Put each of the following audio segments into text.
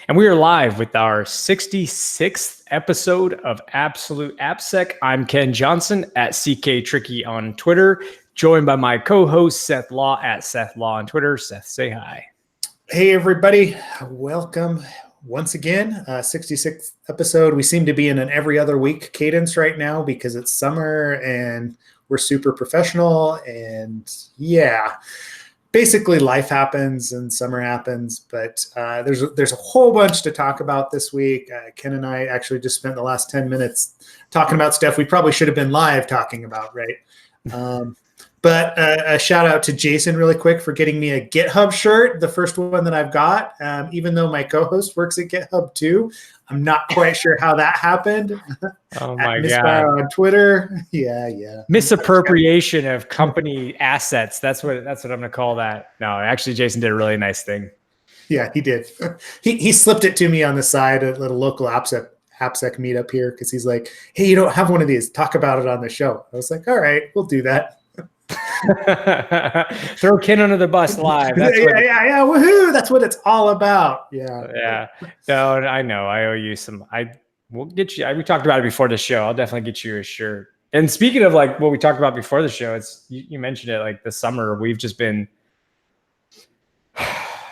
And we are live with our 66th episode of Absolute AppSec. I'm Ken Johnson at CK Tricky on Twitter, joined by my co-host Seth Law at Seth Law on Twitter. Seth, say hi. Hey, everybody. Welcome once again. 66th episode. We seem to be in an every other week cadence right now because it's summer and we're super professional. And yeah, basically life happens and summer happens. But there's a whole bunch to talk about this week. Ken and I actually just spent the last 10 minutes talking about stuff we probably should have been live talking about, right? But a shout out to Jason really quick for getting me a GitHub shirt, the first one that I've got, even though my co-host works at GitHub too. I'm not quite sure how that happened. Oh my God. On Twitter. Yeah. Misappropriation of company assets. That's what I'm going to call that. No, actually, Jason did a really nice thing. Yeah, he did. He slipped it to me on the side at a local AppSec meetup here because he's like, hey, you don't have one of these. Talk about it on the show. I was like, all right, we'll do that. Throw Ken under the bus live. Yeah, woohoo! That's what it's all about. Yeah. No, I know. I owe you some. We'll get you. We talked about it before the show. I'll definitely get you a shirt. And speaking of like what we talked about before the show, it's you mentioned it. Like the summer, we've just been.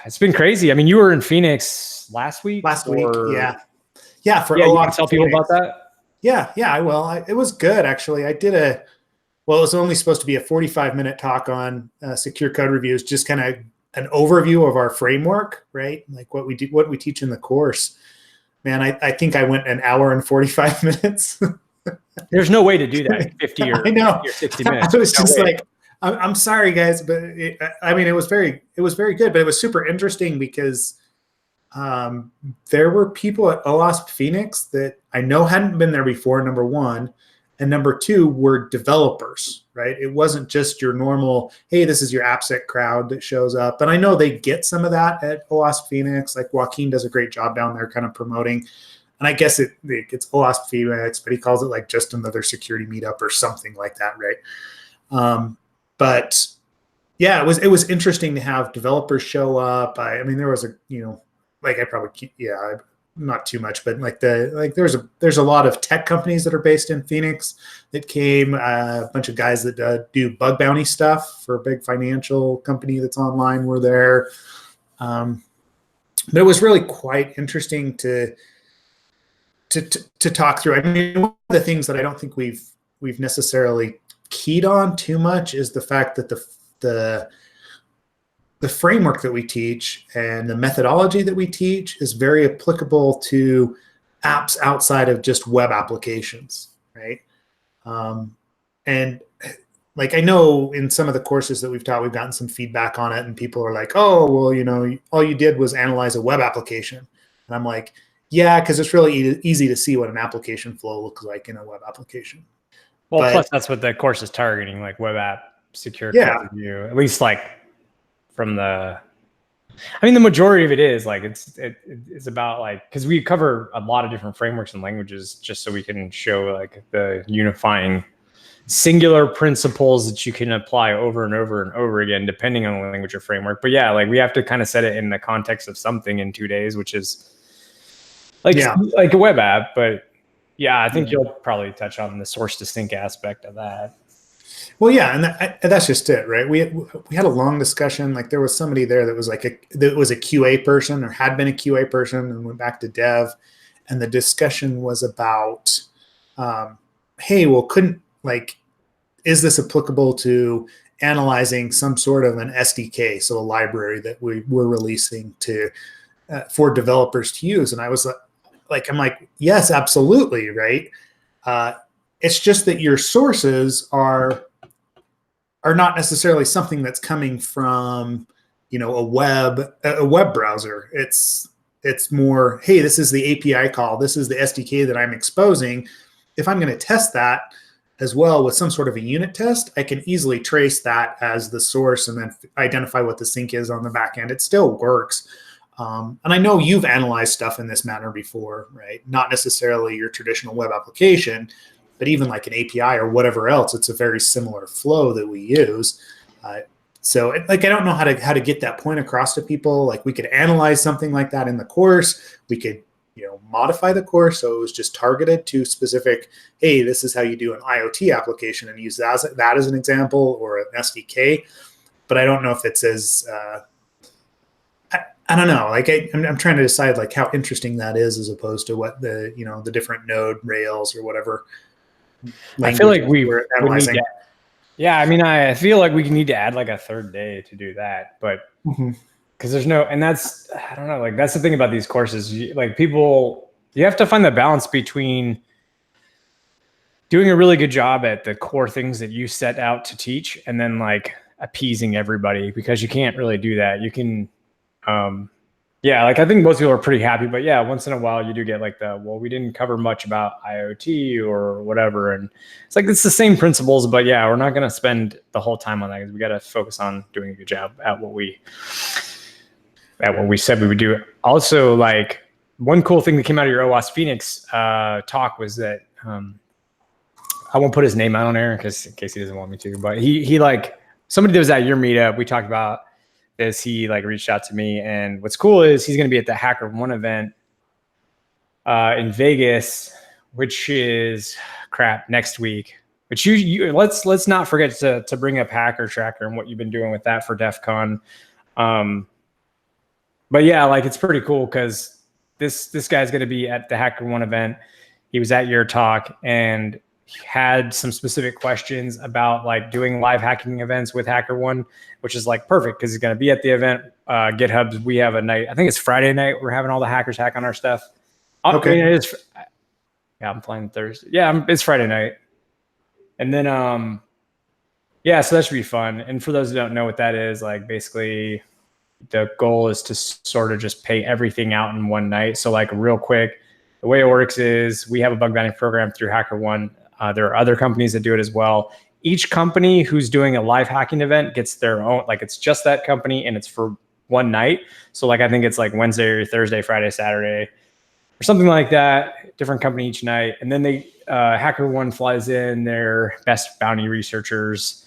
It's been crazy. I mean, you were in Phoenix last week. Yeah. For you can tell people about that. Yeah. I will. It was good actually. I did Well, it was only supposed to be a 45-minute talk on secure code reviews, just kind of an overview of our framework, right? Like what we teach in the course. Man, I think I went an hour and 45 minutes. There's no way to do that in 50 or, I know. 60 minutes. I was just like, I'm sorry, guys, but it was very good, but it was super interesting because there were people at OWASP Phoenix that I know hadn't been there before, number one. And number two, were developers, right? It wasn't just your normal, hey, this is your AppSec crowd that shows up. And I know they get some of that at OWASP Phoenix. Like Joaquin does a great job down there kind of promoting. And I guess it's OWASP Phoenix, but he calls it like just another security meetup or something like that, right? But yeah, it was interesting to have developers show up. I mean, there was not too much, but there's a lot of tech companies that are based in Phoenix that came, a bunch of guys that do bug bounty stuff for a big financial company that's online were there. But it was really quite interesting to talk through. I mean, one of the things that I don't think we've necessarily keyed on too much is the fact that the framework that we teach and the methodology that we teach is very applicable to apps outside of just web applications, right? And like I know in some of the courses that we've taught, we've gotten some feedback on it, and people are like, "Oh, well, all you did was analyze a web application." And I'm like, "Yeah, because it's really easy to see what an application flow looks like in a web application." Well, plus that's what the course is targeting, like web app security review, at least like. The majority of it is like it's about like because we cover a lot of different frameworks and languages just so we can show like the unifying singular principles that you can apply over and over and over again depending on the language or framework. But yeah, like we have to kind of set it in the context of something in 2 days, which is like a web app. But yeah, I think you'll probably touch on the source to sink aspect of that. Well, yeah, and that's just it, right? We had a long discussion. Like there was somebody there that was like that was a QA person or had been a QA person and went back to dev, and the discussion was about, hey, well, is this applicable to analyzing some sort of an SDK, so a library that we're releasing for developers to use? And I was like, I'm like, yes, absolutely, right? It's just that your sources are not necessarily something that's coming from, a web browser. It's more, hey, this is the API call. This is the SDK that I'm exposing. If I'm going to test that as well with some sort of a unit test, I can easily trace that as the source and then identify what the sink is on the back end. It still works. And I know you've analyzed stuff in this manner before, right? Not necessarily your traditional web application, but even like an API or whatever else, it's a very similar flow that we use. So like, I don't know how to get that point across to people. Like we could analyze something like that in the course. We could, modify the course so it was just targeted to specific, hey, this is how you do an IoT application, and use that as an example, or an SDK. But I don't know if it's as, I don't know. Like I'm trying to decide like how interesting that is as opposed to what the, the different node Rails or whatever. I feel like we need to, yeah. I mean, I feel like we need to add like a third day to do that, but because there's no, and that's, I don't know, like that's the thing about these courses. Like people, you have to find the balance between doing a really good job at the core things that you set out to teach, and then like appeasing everybody, because you can't really do that. You can, yeah, like I think most people are pretty happy, but yeah, once in a while you do get like we didn't cover much about IoT or whatever. And it's like, it's the same principles, but yeah, we're not going to spend the whole time on that, because we got to focus on doing a good job at what we said we would do. Also, like one cool thing that came out of your OWASP Phoenix talk was that, I won't put his name out on air in case he doesn't want me to, but he like, somebody that was at your meetup, we talked about this, he like reached out to me, and what's cool is he's going to be at the HackerOne event in Vegas, which is next week. But you let's not forget to bring up Hacker Tracker and what you've been doing with that for Defcon. But yeah, like it's pretty cool because this guy's going to be at the HackerOne event. He was at your talk and had some specific questions about like doing live hacking events with HackerOne, which is like perfect because he's going to be at the event. GitHub, we have a night, I think it's Friday night, we're having all the hackers hack on our stuff. Okay. It is, yeah, I'm flying Thursday. Yeah, it's Friday night. And then, yeah, so that should be fun. And for those who don't know what that is, like basically the goal is to sort of just pay everything out in one night. So like real quick, the way it works is we have a bug bounty program through HackerOne. There are other companies that do it as well. Each company who's doing a live hacking event gets their own, like it's just that company and it's for one night. So like, I think it's like Wednesday or Thursday, Friday, Saturday, or something like that, different company each night. And then they, HackerOne flies in their best bounty researchers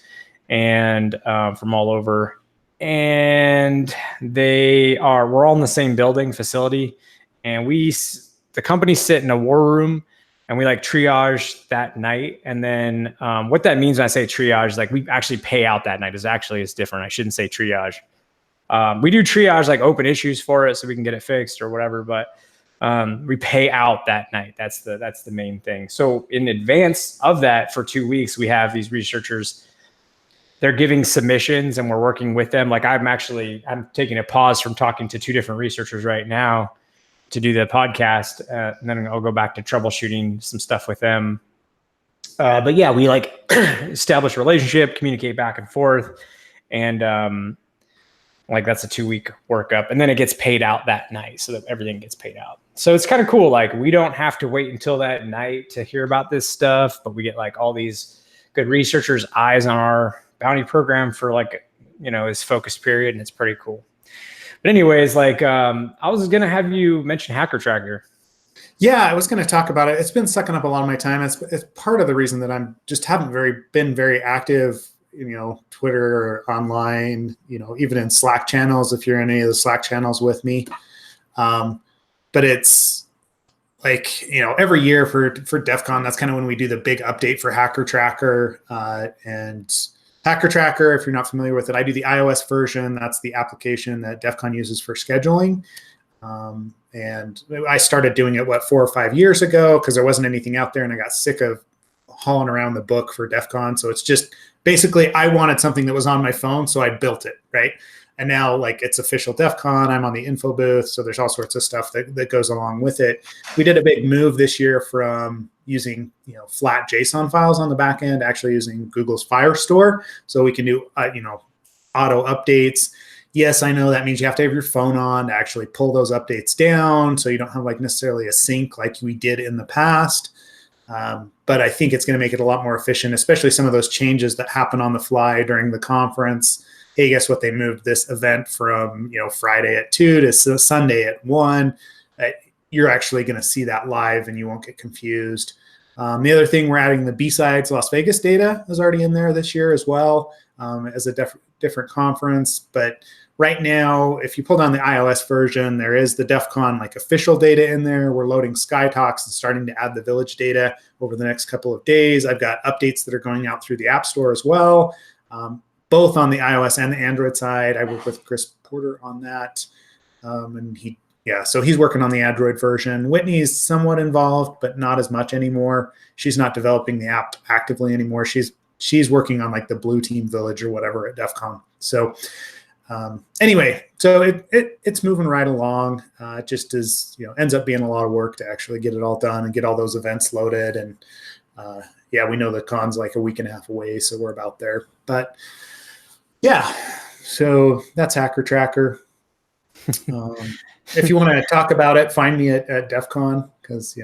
and from all over. And we're all in the same building facility. And the companies sit in a war room, and we like triage that night. And then what that means when I say triage, like we actually pay out that night. It's different. I shouldn't say triage. We do triage, like open issues for it so we can get it fixed or whatever, but we pay out that night. That's the main thing. So in advance of that, for 2 weeks, we have these researchers, they're giving submissions and we're working with them. Like I'm taking a pause from talking to 2 different researchers right now to do the podcast, and then I'll go back to troubleshooting some stuff with them. But yeah, we like establish a relationship, communicate back and forth, and like that's a 2-week workup, and then it gets paid out that night, so that everything gets paid out. So it's kind of cool. Like we don't have to wait until that night to hear about this stuff, but we get like all these good researchers' eyes on our bounty program for like, this focus period, and it's pretty cool. But anyways, like I was going to have you mention Hacker Tracker. Yeah, I was going to talk about it. It's been sucking up a lot of my time. It's part of the reason that I'm just haven't been very active, Twitter or online, even in Slack channels, if you're in any of the Slack channels with me. But it's like, every year for Defcon, that's kind of when we do the big update for Hacker Tracker. And Hacker Tracker, if you're not familiar with it, I do the iOS version. That's the application that Defcon uses for scheduling. And I started doing it, 4 or 5 years ago, because there wasn't anything out there, and I got sick of hauling around the book for Defcon. So it's just basically I wanted something that was on my phone, so I built it, right? And now like it's official Defcon. I'm on the info booth, so there's all sorts of stuff that goes along with it. We did a big move this year from using flat JSON files on the back end, actually using Google's Firestore, so we can do auto updates. Yes, I know that means you have to have your phone on to actually pull those updates down, so you don't have like necessarily a sync like we did in the past. But I think it's going to make it a lot more efficient, especially some of those changes that happen on the fly during the conference. Hey, guess what? They moved this event from Friday at 2 to Sunday at 1. You're actually going to see that live, and you won't get confused. The other thing, we're adding the B-Sides Las Vegas data is already in there this year as well, as a different conference. But right now, if you pull down the iOS version, there is the Defcon like official data in there. We're loading SkyTalks and starting to add the village data over the next couple of days. I've got updates that are going out through the App Store as well, both on the iOS and the Android side. I work with Chris Porter on that, and so he's working on the Android version. Whitney's somewhat involved, but not as much anymore. She's not developing the app actively anymore. She's working on like the Blue Team Village or whatever at DEF CON. So anyway, so it's moving right along. It just is, ends up being a lot of work to actually get it all done and get all those events loaded. And we know the con's like a week and a half away, so we're about there. But yeah, so that's Hacker Tracker. If you want to talk about it, find me at DEF CON, because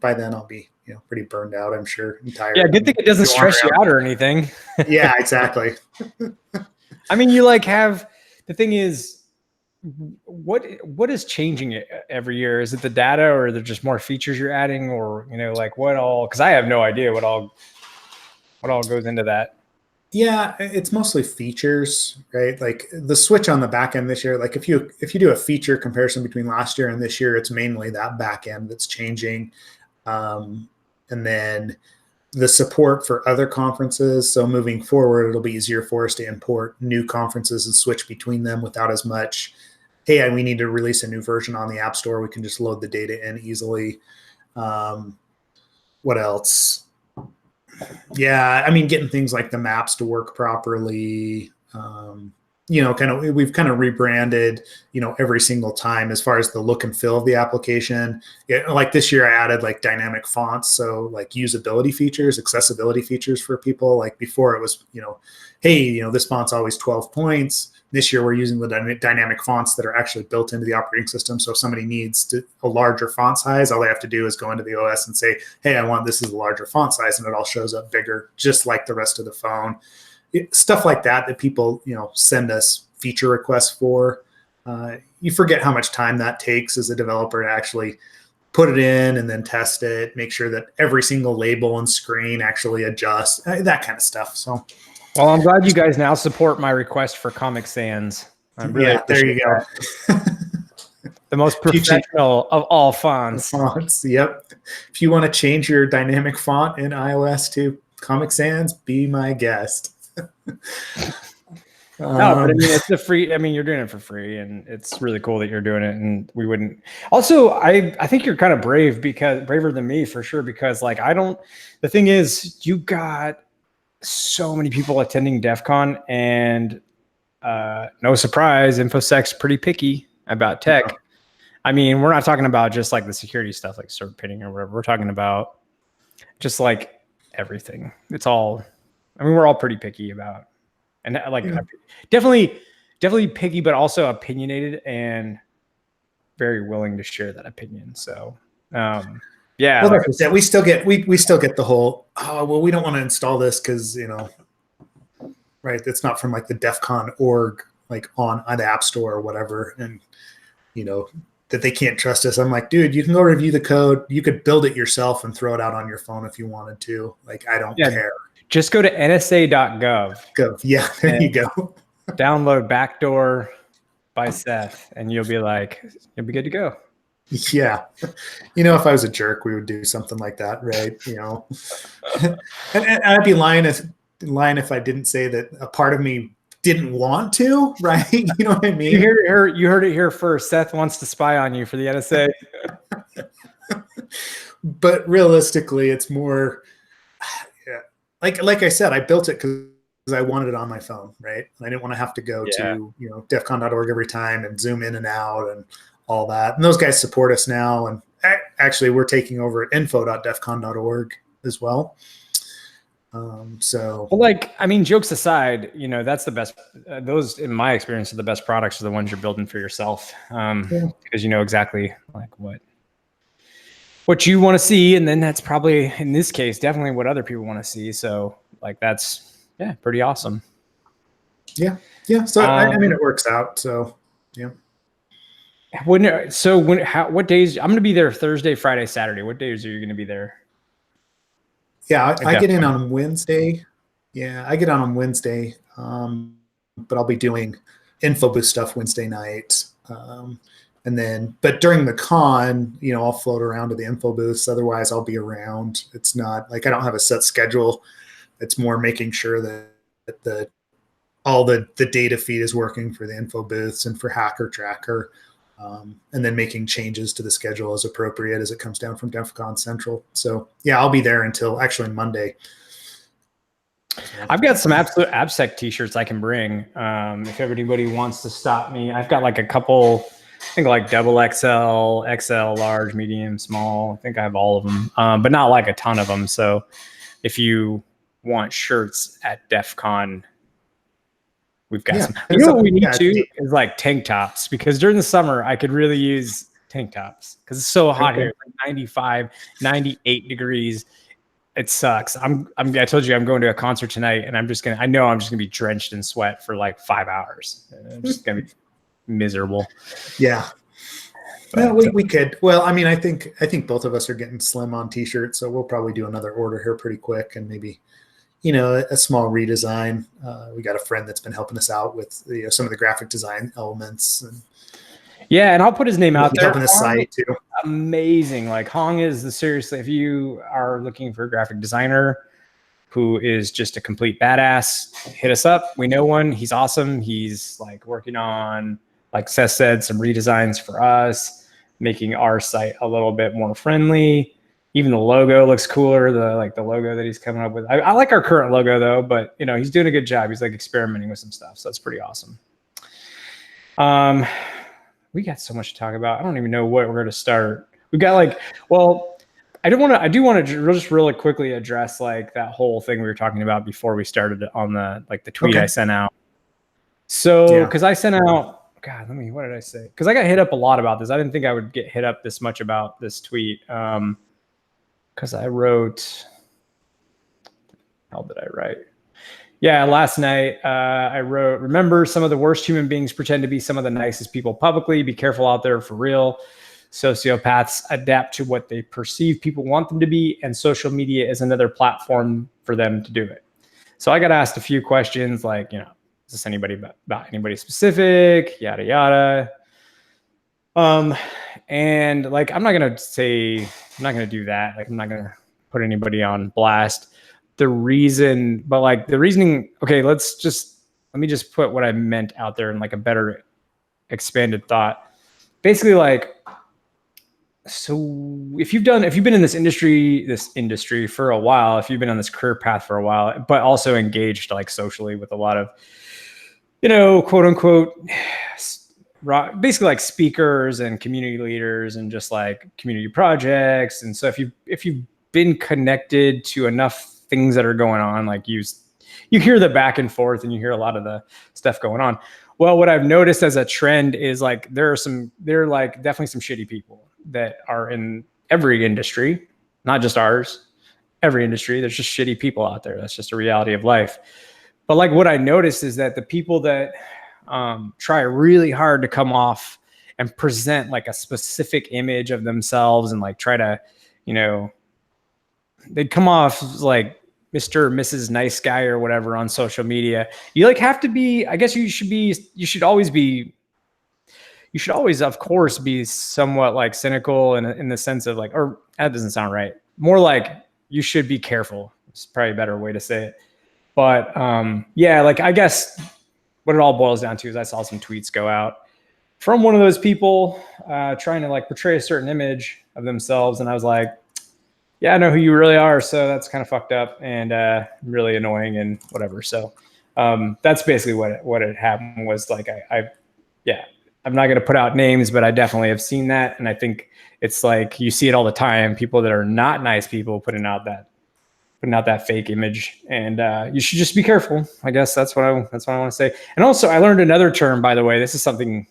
by then I'll be pretty burned out, I'm sure, and tired. Yeah, good thing it doesn't stress you out or anything. Yeah, exactly. I mean, you like have, the thing is, what is changing it every year? Is it the data, or are there just more features you're adding, or like what all? Because I have no idea what all goes into that. Yeah, it's mostly features, right? Like the switch on the back end this year, like if you do a feature comparison between last year and this year, it's mainly that back end that's changing. And then the support for other conferences. So moving forward, it'll be easier for us to import new conferences and switch between them without as much, hey, we need to release a new version on the App Store. We can just load the data in easily. What else? Yeah, I mean, getting things like the maps to work properly, we've kind of rebranded, every single time as far as the look and feel of the application. Yeah, like this year I added like dynamic fonts. So like usability features, accessibility features for people. Like before it was, hey, this font's always 12 points. This year we're using the dynamic fonts that are actually built into the operating system. So if somebody needs a larger font size, all they have to do is go into the OS and say, hey, I want this as a larger font size, and it all shows up bigger, just like the rest of the phone. Stuff like that people, send us feature requests for. You forget how much time that takes as a developer to actually put it in and then test it, make sure that every single label and screen actually adjusts, that kind of stuff. So. Well, I'm glad you guys now support my request for Comic Sans. There you go. The most professional of all fonts. Yep. If you want to change your dynamic font in iOS to Comic Sans, be my guest. No, but I mean, it's a free. I mean, you're doing it for free, and it's really cool that you're doing it. And we wouldn't. Also, I think you're kind of brave, because braver than me for sure. Because like the thing is, you got so many people attending DEF CON, and no surprise, InfoSec's pretty picky about tech. Yeah. I mean, we're not talking about just like the security stuff, like server pinning or whatever. We're talking about just like everything. It's all. I mean, we're all pretty picky about, and like definitely picky, but also opinionated and very willing to share that opinion. So, yeah. Well, like we still get the whole, oh, well, we don't want to install this because right, it's not from like the Defcon org, like on the App Store or whatever, and that they can't trust us. I'm like, dude, you can go review the code. You could build it yourself and throw it out on your phone if you wanted to. Like, I don't care. Just go to nsa.gov. Yeah, there you go. Download Backdoor by Seth, and you'll be good to go. Yeah. If I was a jerk, we would do something like that, right? And I'd be lying if I didn't say that a part of me didn't want to, right? You know what I mean? You heard it here first. Seth wants to spy on you for the NSA. But realistically, it's more, like I said, I built it because I wanted it on my phone, right? I didn't want to have to go to defcon.org every time and zoom in and out and all that. And those guys support us now. And actually, we're taking over at info.defcon.org as well. Well, like, I mean, jokes aside, that's the best. Those, in my experience, are the best products are the ones you're building for yourself, because you know exactly like what you want to see, and then that's probably, in this case, definitely what other people want to see. So, like, that's pretty awesome. Yeah. So I mean, it works out. So yeah. What days? I'm going to be there Thursday, Friday, Saturday. What days are you going to be there? Yeah, I get in on Wednesday. Yeah, I get on Wednesday. but I'll be doing info booth stuff Wednesday night. But during the con, I'll float around to the info booths. Otherwise, I'll be around. It's not like I don't have a set schedule. It's more making sure that all the data feed is working for the info booths and for Hacker Tracker, and then making changes to the schedule as appropriate as it comes down from Defcon Central. So yeah, I'll be there until actually Monday. I've got some absolute AppSec t-shirts I can bring. If anybody wants to stop me, I've got like a couple, I think like double XL, XL, large, medium, small. I think I have all of them, but not like a ton of them. So if you want shirts at Defcon, we've got some. You know what we need to is like tank tops, because during the summer I could really use tank tops because it's so hot here. It's like 95, 98 degrees. It sucks. I told you I'm going to a concert tonight, and I know I'm just gonna be drenched in sweat for like 5 hours. I'm just gonna be miserable. Yeah. Well, we could. Well, I mean, I think both of us are getting slim on t-shirts, so we'll probably do another order here pretty quick, and maybe, a small redesign. We got a friend that's been helping us out with some of the graphic design elements. And I'll put his name out there. Helping the site too. Amazing. Like Hong is seriously, if you are looking for a graphic designer who is just a complete badass, hit us up. We know one. He's awesome. He's like working on, like Seth said, some redesigns for us, making our site a little bit more friendly. Even the logo looks cooler. The logo that he's coming up with. I like our current logo though, but he's doing a good job. He's like experimenting with some stuff, so that's pretty awesome. We got so much to talk about. I don't even know where we're going to start. We've got I do want to just really quickly address like that whole thing we were talking about before we started on the tweet I sent out. So, because I sent out, what did I say? Because I got hit up a lot about this. I didn't think I would get hit up this much about this tweet. Because I wrote, how did I write? Yeah, last night I wrote, remember, some of the worst human beings pretend to be some of the nicest people publicly. Be careful out there for real. Sociopaths adapt to what they perceive people want them to be, and social media is another platform for them to do it. So I got asked a few questions like, is this anybody about anybody specific, yada, yada. And like, I'm not going to do that. Like, I'm not going to put anybody on blast. The reasoning, okay, let me just put what I meant out there in like a better expanded thought. Basically, like, so if you've been in this industry for a while, if you've been on this career path for a while, but also engaged like socially with a lot of, quote unquote, basically like speakers and community leaders and just like community projects. And so if you've been connected to enough things that are going on, like you hear the back and forth and you hear a lot of the stuff going on. Well, what I've noticed as a trend is like, there are like definitely some shitty people that are in every industry, not just ours, every industry. There's just shitty people out there. That's just a reality of life. But like what I noticed is that the people that try really hard to come off and present like a specific image of themselves and like try to, they'd come off like Mr. or Mrs. Nice Guy or whatever on social media. You like have to be, I guess you should always, of course, be somewhat like cynical in the sense of like, or that doesn't sound right. More like you should be careful. It's probably a better way to say it. But like I guess what it all boils down to is I saw some tweets go out from one of those people trying to like portray a certain image of themselves. And I was like, yeah, I know who you really are. So that's kind of fucked up and really annoying and whatever. So that's basically what had happened was like, I'm not going to put out names, but I definitely have seen that. And I think it's like, you see it all the time. People that are not nice people putting out that fake image, and you should just be careful. I guess that's what I want to say. And also I learned another term, by the way. This is something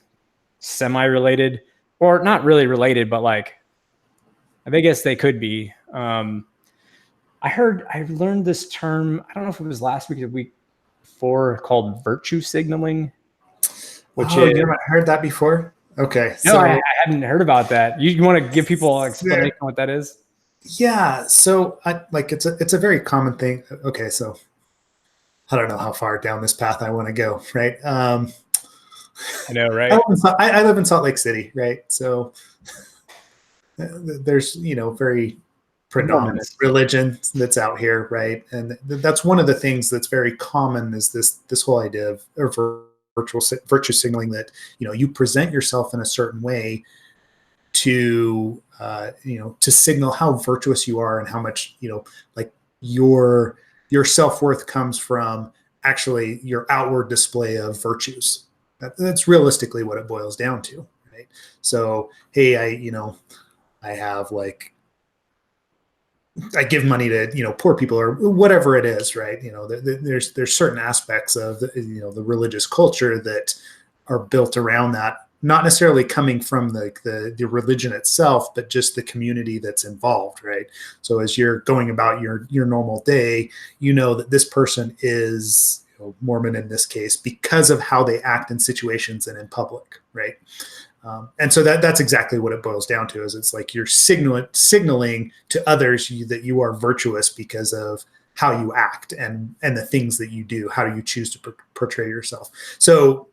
semi-related or not really related, but like, I guess they could be. I learned this term. I don't know if it was last week or the week before, called virtue signaling. Which you haven't heard that before? Okay. No, I hadn't heard about that. You want to give people an explanation what that is? Yeah. So it's a very common thing. Okay. So I don't know how far down this path I want to go, right? I know, right? I live in Salt Lake City, right? So there's, very predominant religion that's out here, right? And that's one of the things that's very common is this whole idea of virtue signaling, that you present yourself in a certain way to to signal how virtuous you are and how much like your self-worth comes from actually your outward display of virtues. That's realistically what it boils down to, right? So hey, I have like, I give money to poor people or whatever it is, right? There's certain aspects of the religious culture that are built around that, not necessarily coming from the religion itself, but just the community that's involved, right? So as you're going about your normal day, that this person is Mormon in this case because of how they act in situations and in public, right? And so that's exactly what it boils down to. Is it's like you're signaling to others that you are virtuous because of how you act and the things that you do. How do you choose to portray yourself? So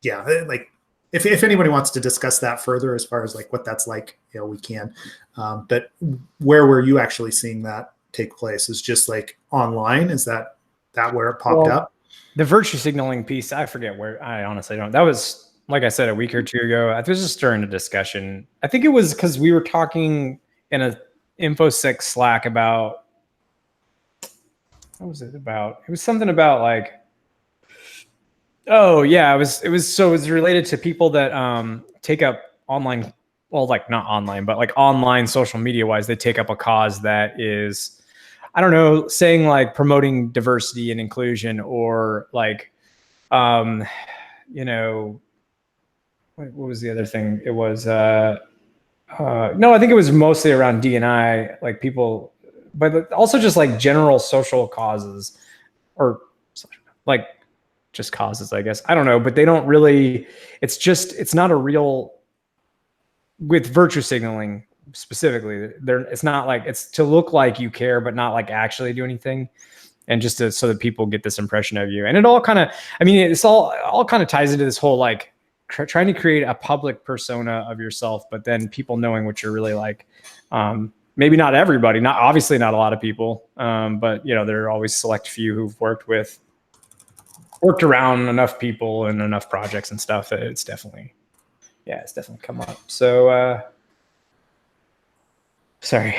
yeah, like if anybody wants to discuss that further as far as like what that's like, we can. But where were you actually seeing that take place? Is just like online? Is that where it popped up? The virtue signaling piece, I forget where. I honestly don't. That was, like I said, a week or two ago. I was just during a discussion. I think it was because we were talking in a InfoSec Slack about, what was it about? It was something about like, oh yeah, it was related to people that take up online, well, like not online, but like online social media wise, they take up a cause that is, I don't know, saying like promoting diversity and inclusion, or like what was the other thing? It was no, I think it was mostly around D&I, like people, but also just like general social causes, or like just causes, I guess. I don't know, but they don't really, it's not a real, with virtue signaling specifically, it's not like, it's to look like you care, but not like actually do anything. And just so that people get this impression of you. And it all kind of, I mean, it's all kind of ties into this whole like trying to create a public persona of yourself, but then people knowing what you're really like. Maybe not everybody, obviously not a lot of people, but there are always select few who've worked around enough people and enough projects and stuff that it's definitely come up. So sorry.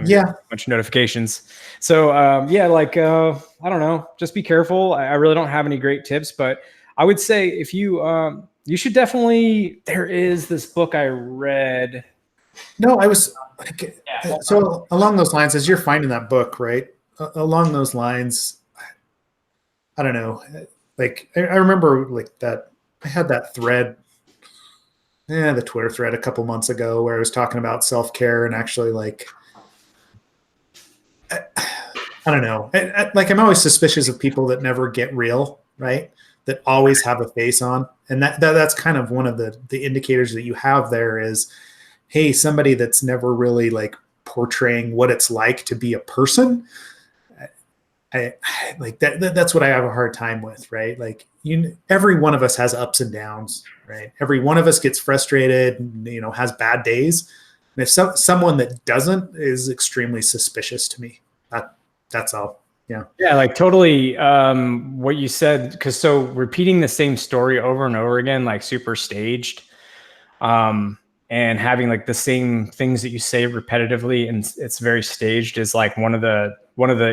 Yeah, a bunch of notifications. So like I don't know, just be careful. I really don't have any great tips, but I would say if you you should definitely, there is this book I read. No, I was so along those lines, as you're finding that book, right? Along those lines, I don't know. Like I remember like that I had that thread, the Twitter thread a couple months ago where I was talking about self-care and actually like, I don't know. Like I'm always suspicious of people that never get real, right? That always have a face on. And that's kind of one of the indicators that you have there is, hey, somebody that's never really like portraying what it's like to be a person. I like that's what I have a hard time with, right? Like every one of us has ups and downs, right? Every one of us gets frustrated, has bad days. And if someone that doesn't is extremely suspicious to me. That's all. Yeah. Yeah, like totally what you said, because so repeating the same story over and over again, like super staged, and having like the same things that you say repetitively and it's very staged is like one of the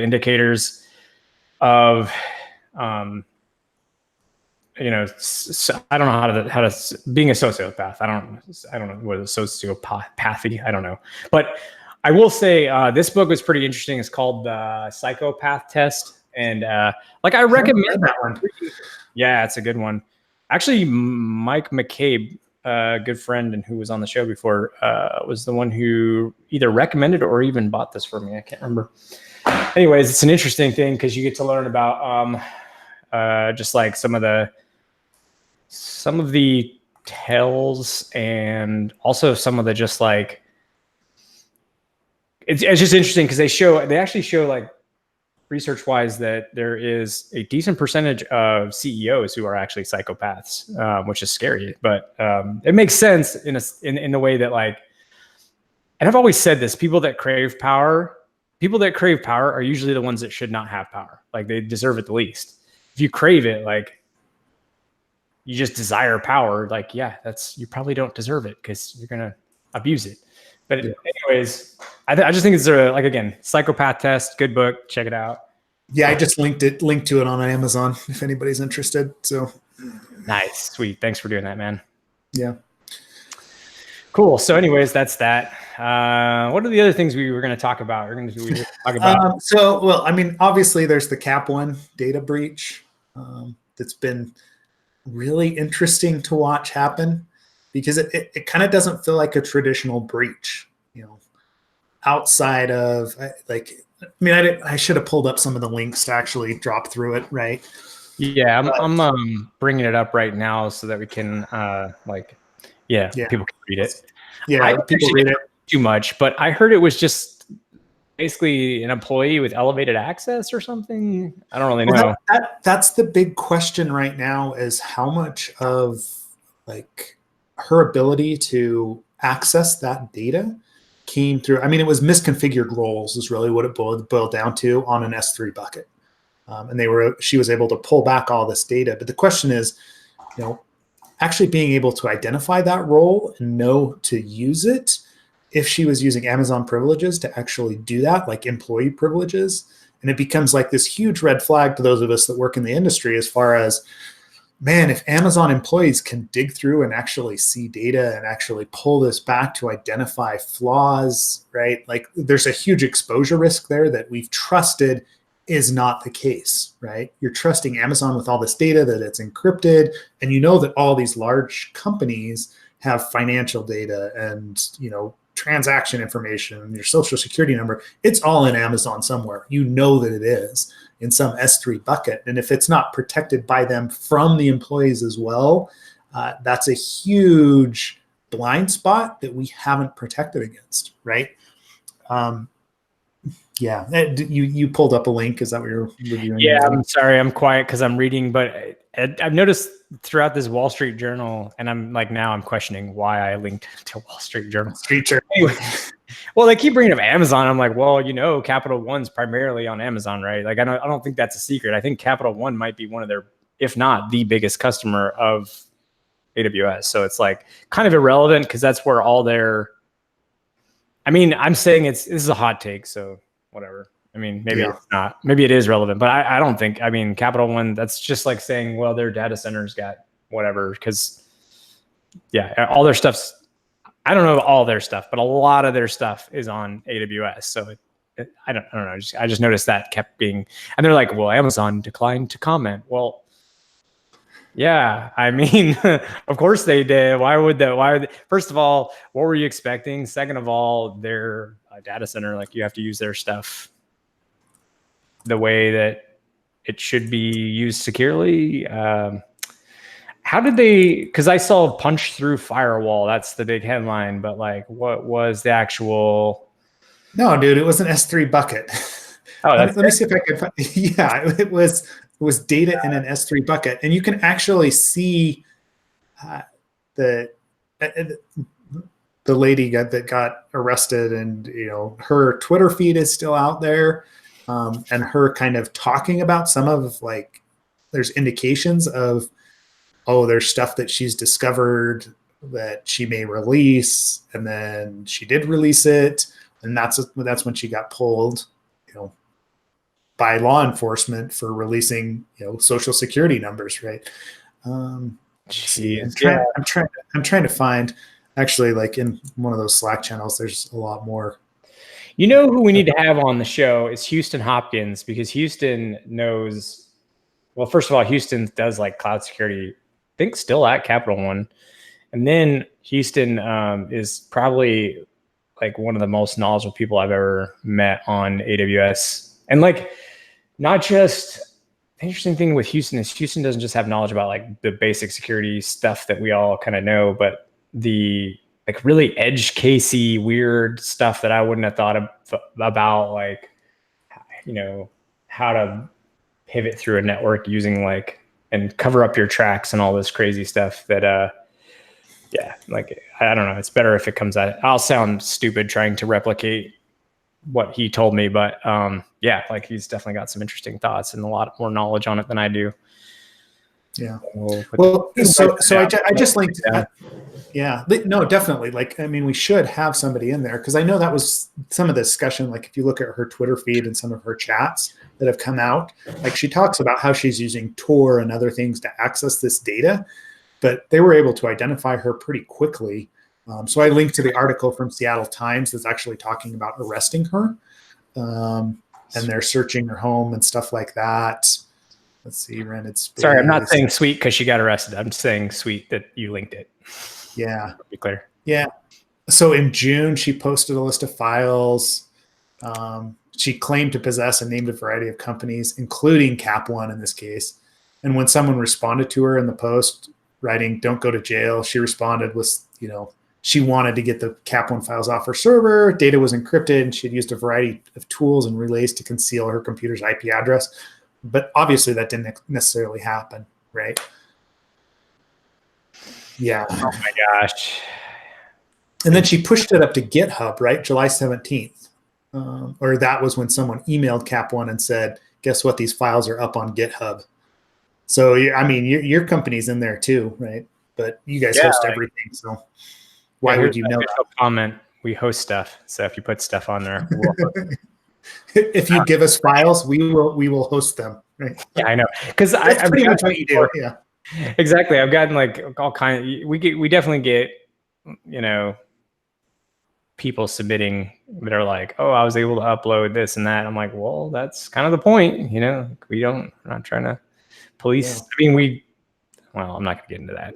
indicators of I don't know how to being a sociopath. I don't know what a sociopathy. I don't know, but I will say this book was pretty interesting. It's called the Psychopath Test, and like I recommend that one. Yeah, it's a good one. Actually, Mike McCabe, a good friend and who was on the show before, was the one who either recommended or even bought this for me. I can't remember. Anyways, it's an interesting thing because you get to learn about just like some of the tells, and also some of the just like it's just interesting because they actually show like research wise that there is a decent percentage of CEOs who are actually psychopaths, which is scary, but it makes sense in the way that like, and I've always said this, people that crave power are usually the ones that should not have power. Like they deserve it the least. If you crave it, like you just desire power, like, yeah, you probably don't deserve it because you're going to abuse it. But anyways, I just think it's like, again, Psychopath Test, good book. Check it out. Yeah, I just linked to it on Amazon if anybody's interested. So nice, sweet. Thanks for doing that, man. Yeah. Cool. So anyways, that's that. What are the other things we were going to talk about? We're going to talk about. Well, I mean, obviously there's the Cap One data breach that's been really interesting to watch happen, because it kind of doesn't feel like a traditional breach, outside of like, I mean, I should have pulled up some of the links to actually drop through it, right? Yeah, I'm bringing it up right now so that we can people can read it. Yeah, people read it too much, but I heard it was just basically an employee with elevated access or something. I don't really know. That's the big question right now, is how much of like her ability to access that data came through. I mean, it was misconfigured roles is really what it boiled down to on an S3 bucket. And she was able to pull back all this data. But the question is, actually being able to identify that role and know to use it, if she was using Amazon privileges to actually do that, like employee privileges. And it becomes like this huge red flag to those of us that work in the industry, as far as, man, if Amazon employees can dig through and actually see data and actually pull this back to identify flaws, right? Like there's a huge exposure risk there that we've trusted is not the case, right? You're trusting Amazon with all this data, that it's encrypted, and that all these large companies have financial data and, transaction information, your social security number. It's all in Amazon somewhere. That it is in some S3 bucket. And if it's not protected by them from the employees as well, that's a huge blind spot that we haven't protected against, right? Yeah, you pulled up a link. Is that what you're reviewing? Yeah, I'm sorry, I'm quiet because I'm reading, but I've noticed throughout this Wall Street Journal, and I'm questioning why I linked to Wall Street Journal. Anyway, well, they keep bringing up Amazon. I'm like, well, Capital One's primarily on Amazon, right? Like, I don't think that's a secret. I think Capital One might be one of their, if not the biggest customer of AWS. So it's like kind of irrelevant because that's where all their. I mean, I'm saying this is a hot take, so whatever. I mean, maybe it's not. Maybe it is relevant, but I don't think. I mean, Capital One. That's just like saying, well, their data centers got whatever, because all their stuff's. I don't know all their stuff, but a lot of their stuff is on AWS. So I don't know. I just noticed that kept being, and they're like, well, Amazon declined to comment. Well, yeah, I mean, of course they did. Why would that? First of all, what were you expecting? Second of all, their data center, like you have to use their stuff the way that it should be used securely. How did they, because I saw punch through firewall, that's the big headline, but like what was the actual? No, dude, it was an S3 bucket. Oh, let me see if I can find. Yeah, it was data in an S3 bucket, and you can actually see the lady that got arrested, and her Twitter feed is still out there, and her kind of talking about some of there's indications of, there's stuff that she's discovered that she may release, and then she did release it, and that's when she got pulled, by law enforcement for releasing, social security numbers, right? I'm trying to find, actually, like in one of those Slack channels, there's a lot more. Who we need to have on the show is Houston Hopkins, because Houston knows. Well, first of all, Houston does like cloud security, I think still at Capital One. And then Houston is probably like one of the most knowledgeable people I've ever met on AWS. And like, not just, the interesting thing with Houston is Houston doesn't just have knowledge about like the basic security stuff that we all kind of know, but the like really edge casey weird stuff that I wouldn't have thought about, like, how to pivot through a network using like, and cover up your tracks and all this crazy stuff that, yeah, like, I don't know. It's better if it comes out. I'll sound stupid trying to replicate what he told me, but yeah, like he's definitely got some interesting thoughts and a lot more knowledge on it than I do. Yeah. Well, so I just linked. Yeah, no, definitely. Like, I mean, we should have somebody in there because I know that was some of the discussion. Like, if you look at her Twitter feed and some of her chats that have come out, like she talks about how she's using Tor and other things to access this data, but they were able to identify her pretty quickly. So I linked to the article from Seattle Times that's actually talking about arresting her, and they're searching her home and stuff like that. Let's see, rented space. Sorry, I'm not saying sweet because she got arrested. I'm saying sweet that you linked it. Yeah. To be clear. Yeah. So in June, she posted a list of files. She claimed to possess and named a variety of companies, including Cap One in this case. And when someone responded to her in the post writing, "Don't go to jail," she responded with, she wanted to get the Cap One files off her server. Data was encrypted, and she had used a variety of tools and relays to conceal her computer's IP address. But obviously that didn't necessarily happen, right? Yeah. Oh my gosh. And then she pushed it up to GitHub, right? July 17th. Or that was when someone emailed Cap One and said, guess what? These files are up on GitHub. So, I mean, your company's in there too, right? But you guys host everything. So why would you know that? Comment. We host stuff. So if you put stuff on there, we'll if you give us files, we will host them. Right? Yeah, I know. Because that's pretty much what you do. Yeah. Exactly. I've gotten like all kinds. We definitely get, people submitting that are like, oh, I was able to upload this and that. I'm like, well, that's kind of the point. We're not trying to police. Yeah. I mean, I'm not gonna get into that.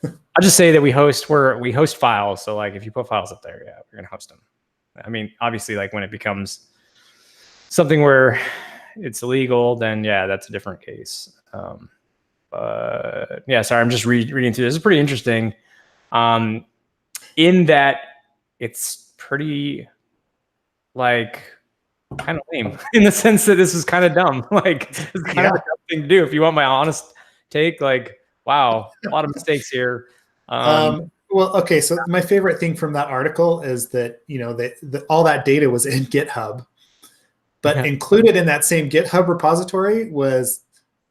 I'll just say that we host files. So like, if you put files up there, yeah, we're gonna host them. I mean, obviously, like when it becomes something where it's illegal, then yeah, that's a different case. Yeah, sorry, I'm just reading through this. It's pretty interesting. In that it's pretty like kind of lame in the sense that this is kind of dumb. Like it's kind of a dumb thing to do. If you want my honest take, like, wow, a lot of mistakes here. Well, okay. So my favorite thing from that article is that, all that data was in GitHub, but included in that same GitHub repository was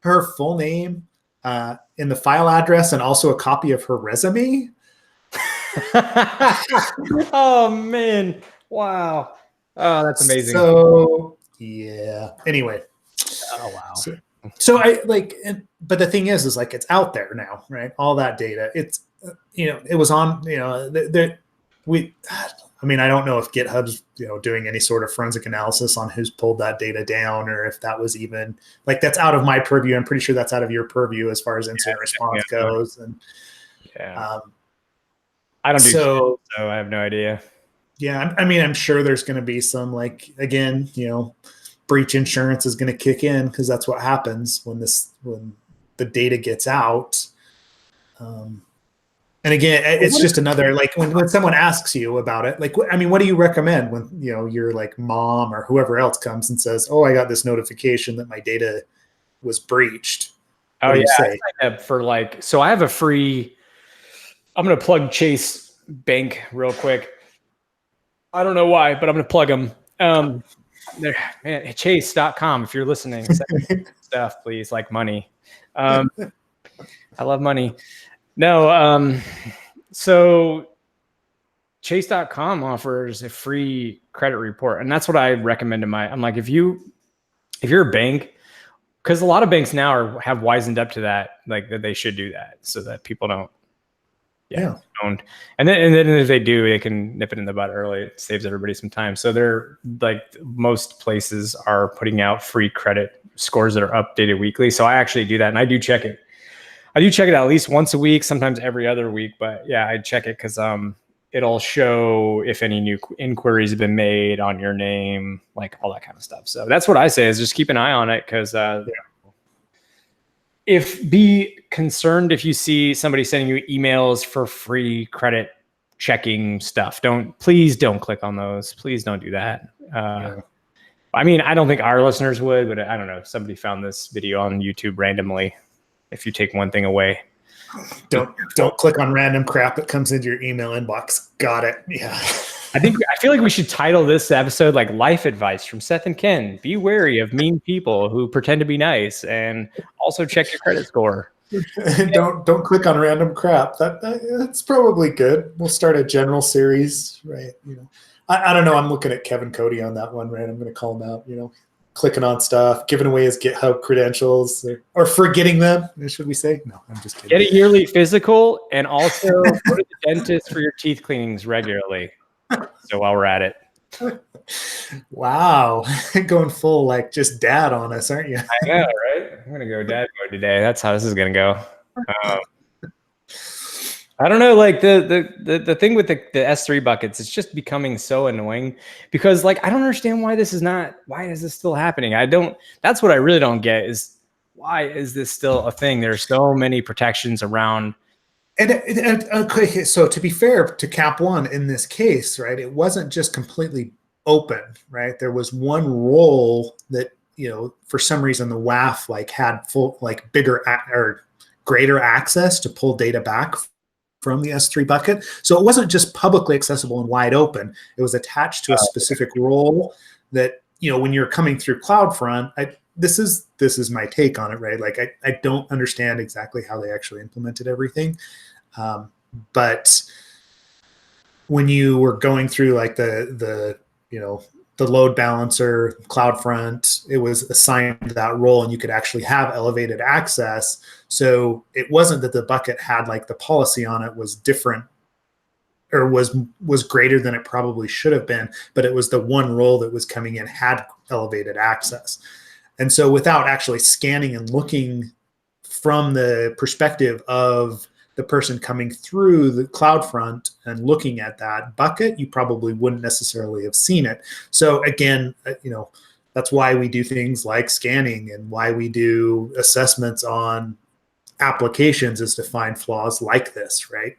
her full name in the file address and also a copy of her resume. Oh man. Wow. Oh, that's amazing. So yeah. Anyway. Oh wow. So I like, but the thing is like, it's out there now, right? All that data. It's, it was on, I don't know if GitHub's, doing any sort of forensic analysis on who's pulled that data down or if that was even like, that's out of my purview. I'm pretty sure that's out of your purview as far as incident response goes. And I don't do so I have no idea. Yeah. I mean, I'm sure there's going to be some like, again, breach insurance is going to kick in because that's what happens when the data gets out. And again, it's just another, like when someone asks you about it, like, I mean, what do you recommend when, your like mom or whoever else comes and says, oh, I got this notification that my data was breached. What do you say? I signed up for like, so I have a free, I'm going to plug Chase Bank real quick. I don't know why, but I'm going to plug them. Chase.com. If you're listening, stuff, please, like money. I love money. No. So Chase.com offers a free credit report. And that's what I recommend to I'm like, if you're a bank, because a lot of banks now have wisened up to that, like that they should do that so that people don't. Owned. And then if they do, they can nip it in the bud early. It saves everybody some time. So they're like, most places are putting out free credit scores that are updated weekly. So I actually do that, and I do check it. I do check it at least once a week, sometimes every other week. But yeah, I check it because it'll show if any new inquiries have been made on your name, like all that kind of stuff. So that's what I say is just keep an eye on it because be concerned if you see somebody sending you emails for free credit checking stuff. Please don't click on those. Please don't do that. I mean, I don't think our listeners would, but I don't know. If somebody found this video on YouTube randomly, if you take one thing away. Don't click on random crap that comes into your email inbox. Got it. Yeah. I feel like we should title this episode like Life Advice from Seth and Ken. Be wary of mean people who pretend to be nice, and also check your credit score. Don't click on random crap. That's probably good. We'll start a general series, right? I don't know. I'm looking at Kevin Cody on that one, right? I'm going to call him out. Clicking on stuff, giving away his GitHub credentials, or forgetting them. Should we say? No, I'm just kidding. Get a yearly physical, and also go to the dentist for your teeth cleanings regularly. So while we're at it. Wow, going full like just dad on us, aren't you? I know, right? I'm gonna go dad mode today. That's how this is gonna go. I don't know, like the thing with the S3 buckets, it's just becoming so annoying because like I don't understand why is this still happening? That's what I really don't get is why is this still a thing? There's so many protections around. And okay, so to be fair to Cap One in this case, right, it wasn't just completely open, right? There was one role that, for some reason the WAF like had full, like bigger or greater access to pull data back from the S3 bucket. So it wasn't just publicly accessible and wide open. It was attached to a specific role that, when you're coming through CloudFront, this is my take on it, right? Like I don't understand exactly how they actually implemented everything. But when you were going through like the load balancer, CloudFront, it was assigned that role and you could actually have elevated access. So it wasn't that the bucket had like the policy on it was different or was greater than it probably should have been, but it was the one role that was coming in had elevated access. And so without actually scanning and looking from the perspective of the person coming through the CloudFront and looking at that bucket, you probably wouldn't necessarily have seen it. So again, that's why we do things like scanning and why we do assessments on applications is to find flaws like this, right?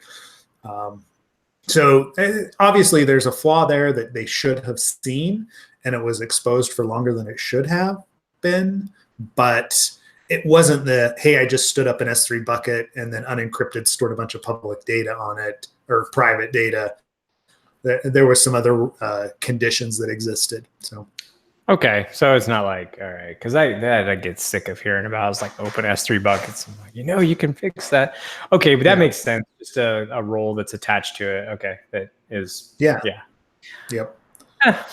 So obviously there's a flaw there that they should have seen and it was exposed for longer than it should have been, but it wasn't hey, I just stood up an S3 bucket and then unencrypted stored a bunch of public data on it or private data. There were some other conditions that existed. So. Okay, so it's not like, all right, because I get sick of hearing about it's like open S3 buckets. I'm like, you can fix that. Okay, but that makes sense. Just a role that's attached to it. Okay, that is. Yeah. Yep.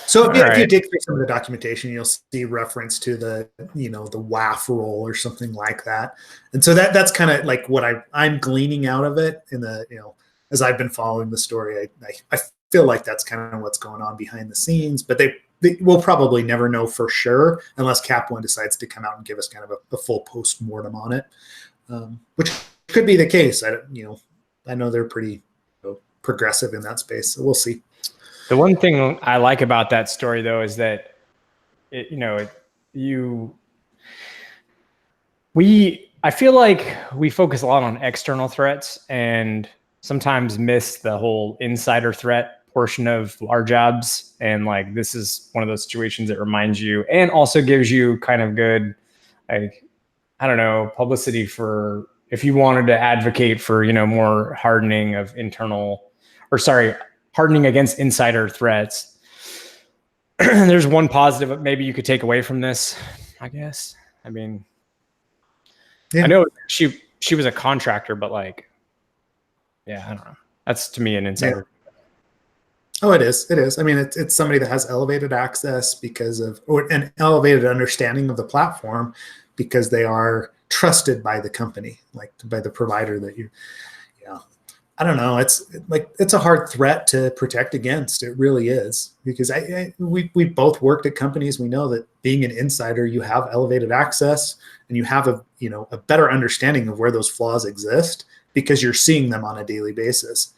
So if you dig through some of the documentation, you'll see reference to the WAF role or something like that. And so that's kind of like what I'm gleaning out of it in the, as I've been following the story, I feel like that's kind of what's going on behind the scenes, but they will probably never know for sure unless Cap One decides to come out and give us kind of a full post-mortem on it, which could be the case. I know they're pretty progressive in that space, so we'll see. The one thing I like about that story, though, is that I feel like we focus a lot on external threats and sometimes miss the whole insider threat portion of our jobs. And like, this is one of those situations that reminds you and also gives you kind of good, like, I don't know, publicity for if you wanted to advocate for, more hardening of hardening against insider threats. There's one positive maybe you could take away from this, I guess. I mean, I know she was a contractor, but like, yeah, I don't know. That's to me an insider. Yeah. Oh, it is. It is. I mean, it's somebody that has elevated access or an elevated understanding of the platform because they are trusted by the company, like by the provider that I don't know. It's a hard threat to protect against. It really is, because we both worked at companies. We know that being an insider, you have elevated access and you have a better understanding of where those flaws exist because you're seeing them on a daily basis.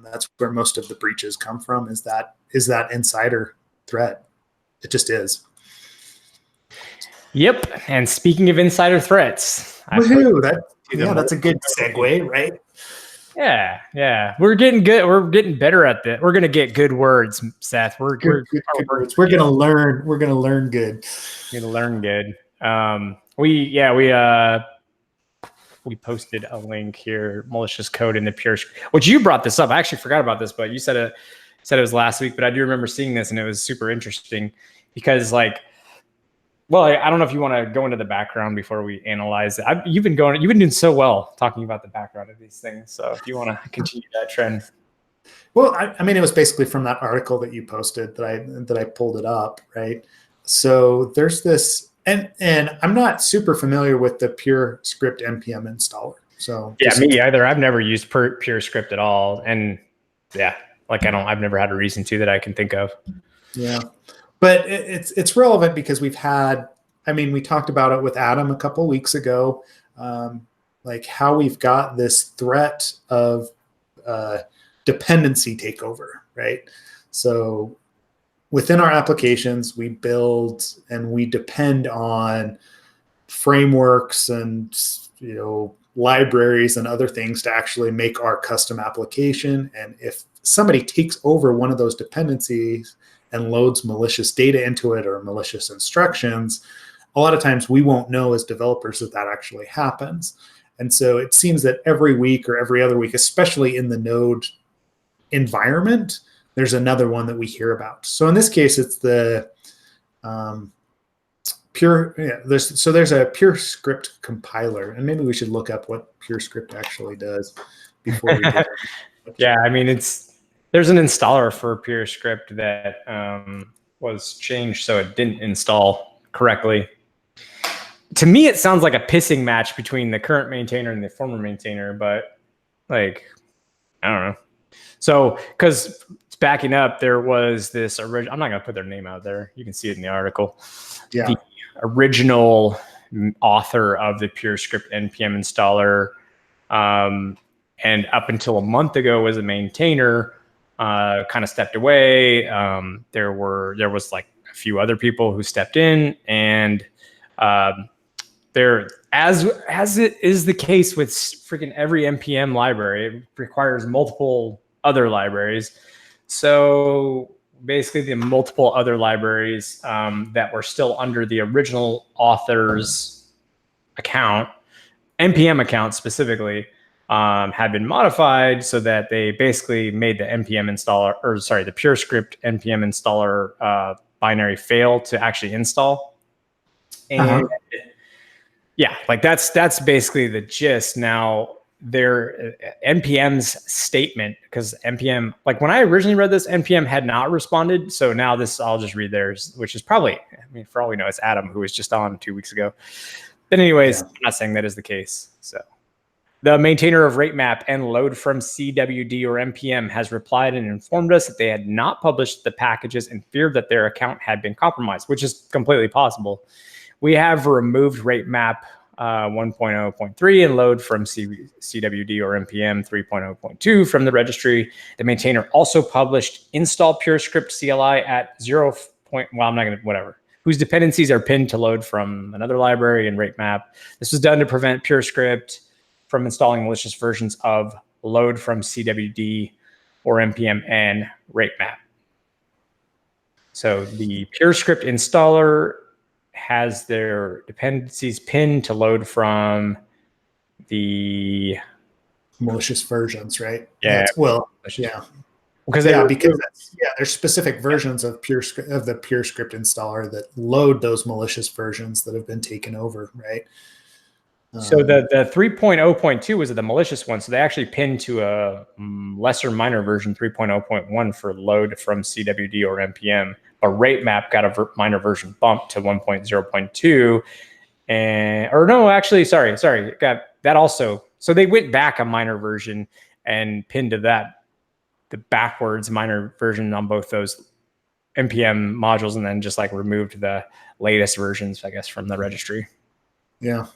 That's where most of the breaches come from. Is that insider threat? It just is. Yep. And speaking of insider threats, woohoo! That's a good segue, right? Yeah. We're getting good. We're getting better at that. We're gonna get good words, Seth. Good words. We're gonna learn. We're gonna learn good. We're gonna learn good. We posted a link here, malicious code in the pure. Which you brought this up. I actually forgot about this, but you said it was last week. But I do remember seeing this, and it was super interesting because I don't know if you want to go into the background before we analyze it. You've been doing so well talking about the background of these things. So if you want to continue that trend. Well, I mean, it was basically from that article that you posted that I pulled it up, right? So there's this, and I'm not super familiar with the pure Script NPM installer. So yeah, me either. I've never used pure Script at all, and yeah, I've never had a reason to that I can think of. Yeah. But it's relevant because we talked about it with Adam a couple of weeks ago, like how we've got this threat of dependency takeover, right? So within our applications, we build and we depend on frameworks and libraries and other things to actually make our custom application. And if somebody takes over one of those dependencies and loads malicious data into it or malicious instructions, a lot of times we won't know as developers that actually happens. And so it seems that every week or every other week, especially in the Node environment, there's another one that we hear about. So in this case, it's the there's a pure script compiler, and maybe we should look up what pure script actually does before we do it. Yeah, I mean, there's an installer for pure script that was changed so it didn't install correctly. To me, it sounds like a pissing match between the current maintainer and the former maintainer, but I don't know. So, because backing up, there was this original, I'm not going to put their name out there. You can see it in the article. Yeah. The original author of the pure script NPM installer, and up until a month ago was a maintainer, kind of stepped away. There was like a few other people who stepped in, and there, as it is the case with freaking every NPM library, it requires multiple other libraries. So basically the multiple other libraries that were still under the original author's account, NPM account specifically, had been modified so that they basically made the NPM installer, the pure script NPM installer binary fail to actually install. And yeah, that's basically the gist. Now, their NPM's statement, because NPM, when I originally read this, NPM had not responded. So now I'll just read theirs, which is probably, for all we know, it's Adam, who was just on 2 weeks ago. But anyways, I'm not saying that is the case. So the maintainer of rate map and load from CWD or NPM has replied and informed us that they had not published the packages and feared that their account had been compromised, which is completely possible. We have removed rate map 1.0.3 and load from CWD or NPM 3.0.2 from the registry. The maintainer also published install pure script CLI at 0. Whose dependencies are pinned to load from another library and rate map. This was done to prevent pure script from installing malicious versions of load from CWD or NPM and rate map. So the pure script installer has their dependencies pinned to load from the malicious versions, right? Yeah. Because there's specific versions of the pure script installer that load those malicious versions that have been taken over, right? So the 3.0.2 was the malicious one. So they actually pinned to a lesser minor version 3.0.1 for load from CWD or NPM. But rate map got a minor version bump to 1.0.2. Got that also. So they went back a minor version and pinned to that, the backwards minor version on both those NPM modules, and then just removed the latest versions, I guess, from the registry. Yeah.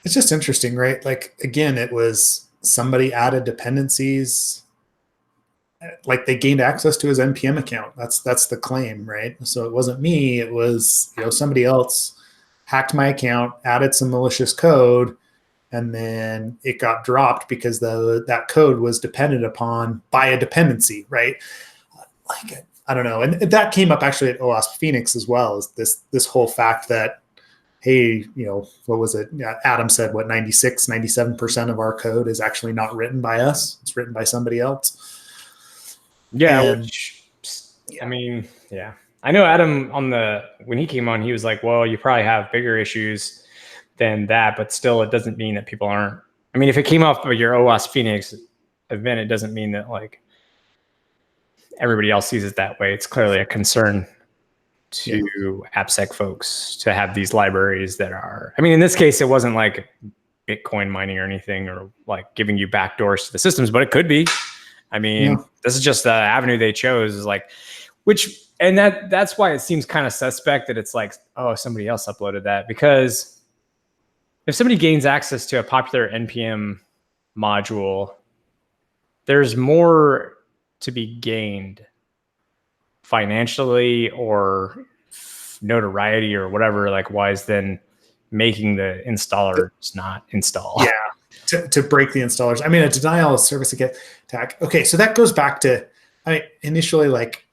It's just interesting, right? Again, it was somebody added dependencies, they gained access to his NPM account. That's the claim, right? So it wasn't me. It was somebody else hacked my account, added some malicious code, and then it got dropped because that code was dependent upon by a dependency, right? Like, I don't know. And that came up actually at OWASP Phoenix as well, as this whole fact that, hey, what was it? Adam said, 97% of our code is actually not written by us. It's written by somebody else. Yeah. I mean, yeah. I know Adam when he came on, he was like, well, you probably have bigger issues than that, but still it doesn't mean that people aren't. I mean, if it came off of your OWASP Phoenix event, it doesn't mean that like everybody else sees it that way. It's clearly a concern to AppSec folks to have these libraries that are, I mean, in this case, it wasn't like Bitcoin mining or anything, or like giving you backdoors to the systems, but it could be. I mean, this is just the avenue they chose, is like, and that's why it seems kind of suspect that it's like, oh, somebody else uploaded that, because if somebody gains access to a popular NPM module, there's more to be gained financially or notoriety or whatever, like wise, than making the installers not install. Yeah, to break the installers. I mean, a denial of service attack. Okay, so that goes back to, initially, like,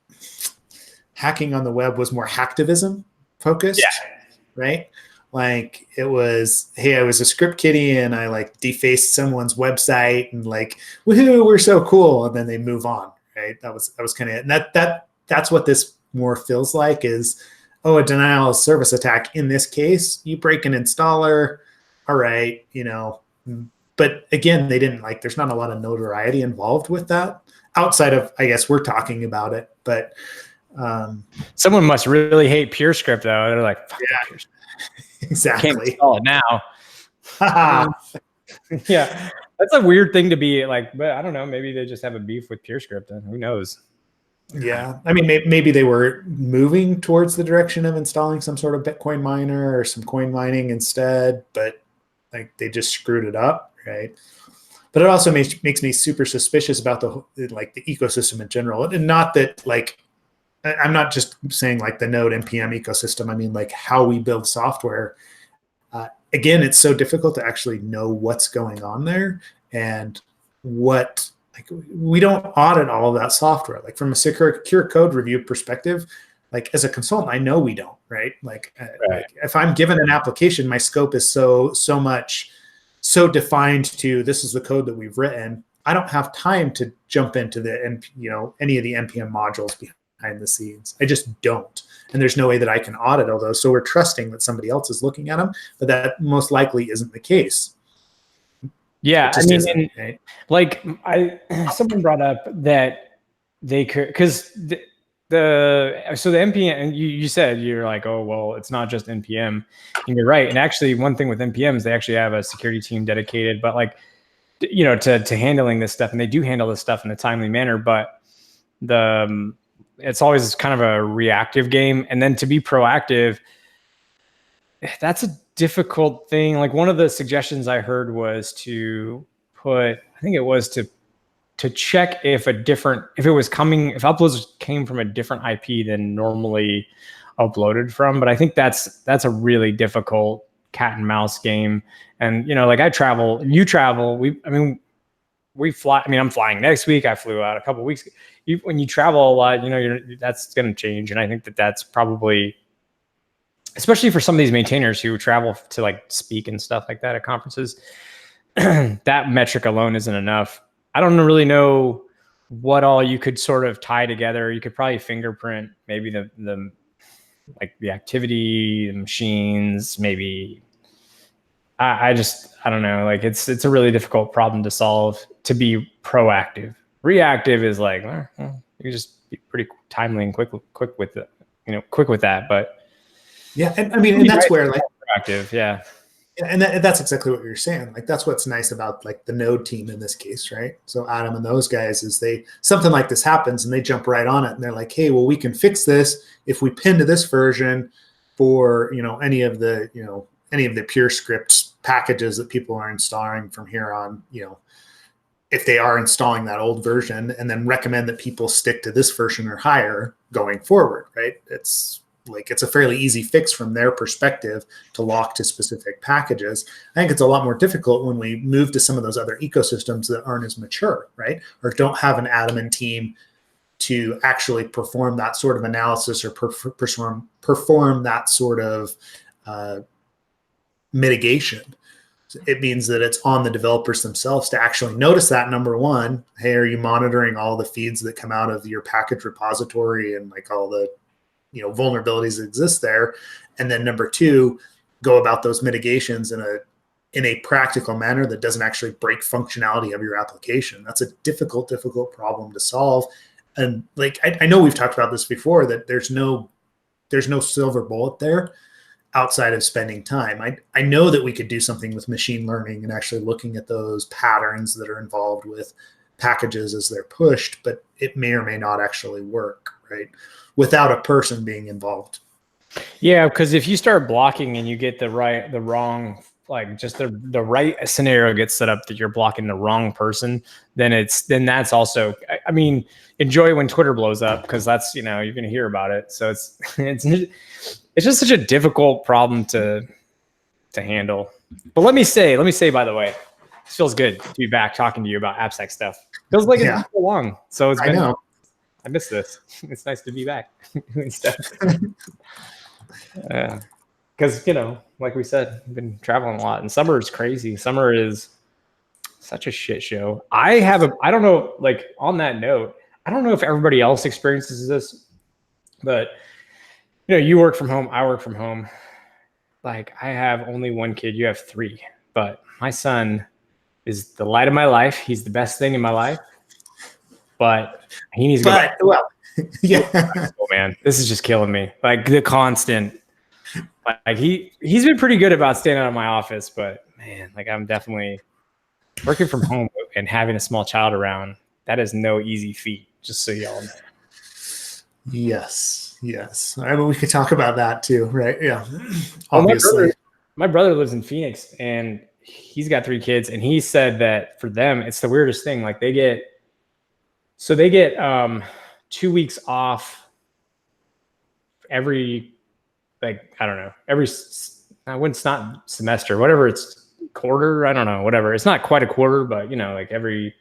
hacking on the web was more hacktivism focused, right? Like, it was, hey, I was a script kiddie and I like defaced someone's website and like, woohoo, we're so cool, and then they move on, right? That was kind of it. And that's what this more feels like, is, oh, a denial of service attack. In this case, you break an installer, all right, but again, they didn't, like, there's not a lot of notoriety involved with that outside of, I guess, we're talking about it, but someone must really hate PureScript though. They're like, fuck PureScript. Exactly. Can't install it now. Yeah, that's a weird thing to be like, but I don't know, maybe they just have a beef with PureScript, and who knows. Yeah, I mean, maybe they were moving towards the direction of installing some sort of Bitcoin miner or some coin mining instead, but like they just screwed it up, right? But it also makes me super suspicious about the ecosystem in general, and not that, like, I'm not just saying like the Node NPM ecosystem. I mean, like, how we build software. Again, it's so difficult to actually know what's going on there, and we don't audit all of that software. Like, from a secure code review perspective, like, as a consultant, I know we don't, right? Like, like, if I'm given an application, my scope is so defined to, this is the code that we've written. I don't have time to jump into any of the NPM modules behind the scenes. I just don't. And there's no way that I can audit all those. So we're trusting that somebody else is looking at them, but that most likely isn't the case. Yeah, I mean, like, someone brought up that they could, because the NPM, and you said, you're like, oh, well, it's not just NPM, and you're right. And actually, one thing with NPM is they actually have a security team dedicated, but like, to handling this stuff, and they do handle this stuff in a timely manner, but it's always kind of a reactive game, and then to be proactive, that's a difficult thing. Like, one of the suggestions I heard was to put, I think it was to check if uploads came from a different IP than normally uploaded from. But I think that's a really difficult cat and mouse game. And, like, I travel, you travel, we fly. I mean, I'm flying next week. I flew out a couple of weeks. When you travel a lot, that's going to change. And I think that's probably, especially for some of these maintainers who travel to like speak and stuff like that at conferences, that metric alone isn't enough. I don't really know what all you could sort of tie together. You could probably fingerprint maybe the activity, the machines, maybe. I don't know. Like, it's a really difficult problem to solve, to be proactive. Reactive is like, you can just be pretty timely and quick with it, quick with that. But yeah, and I mean, and that's where, like, proactive, yeah. And that's exactly what you're saying. Like, that's what's nice about, like, the Node team in this case, right? So Adam and those guys, is something like this happens and they jump right on it, and they're like, hey, well, we can fix this if we pin to this version for any of the PureScript packages that people are installing from here on. If they are installing that old version, and then recommend that people stick to this version or higher going forward, right? It's like it's a fairly easy fix from their perspective to lock to specific packages. I think it's a lot more difficult when we move to some of those other ecosystems that aren't as mature, right? Or don't have an admin team to actually perform that sort of analysis or perform that sort of mitigation. It means that it's on the developers themselves to actually notice that. Number one, hey, are you monitoring all the feeds that come out of your package repository and like all the vulnerabilities that exist there? And then number two, go about those mitigations in a practical manner that doesn't actually break functionality of your application. That's a difficult problem to solve. And like I know we've talked about this before, that there's no silver bullet there outside of spending time. I know that we could do something with machine learning and actually looking at those patterns that are involved with packages as they're pushed, but it may or may not actually work, right? Without a person being involved. Yeah, because if you start blocking and you get the wrong, like just the right scenario gets set up that you're blocking the wrong person, then that's also, I mean, enjoy when Twitter blows up, because that's, you're going to hear about it. So it's just such a difficult problem to handle. But let me say, by the way, it feels good to be back talking to you about AppSec stuff. Feels like it's been so long. So I know. I miss this. It's nice to be back. Because, like we said, I've been traveling a lot, and summer is crazy. Summer is such a shit show. I don't know, like on that note, I don't know if everybody else experiences this, but you work from home, I work from home. Like I have only one kid, you have three, but my son is the light of my life. He's the best thing in my life, but he needs to go back. Well, yeah. Oh man, this is just killing me. Like the constant, like he's been pretty good about staying out of my office, but man, like I'm definitely working from home and having a small child around. That is no easy feat, just so y'all know. Yes. I mean, we could talk about that too, right? Yeah. Obviously. My brother lives in Phoenix, and he's got three kids, and he said that for them, it's the weirdest thing. Like they get 2 weeks off every, like, I don't know, it's not semester, whatever, it's quarter, I don't know, whatever. It's not quite a quarter, but like every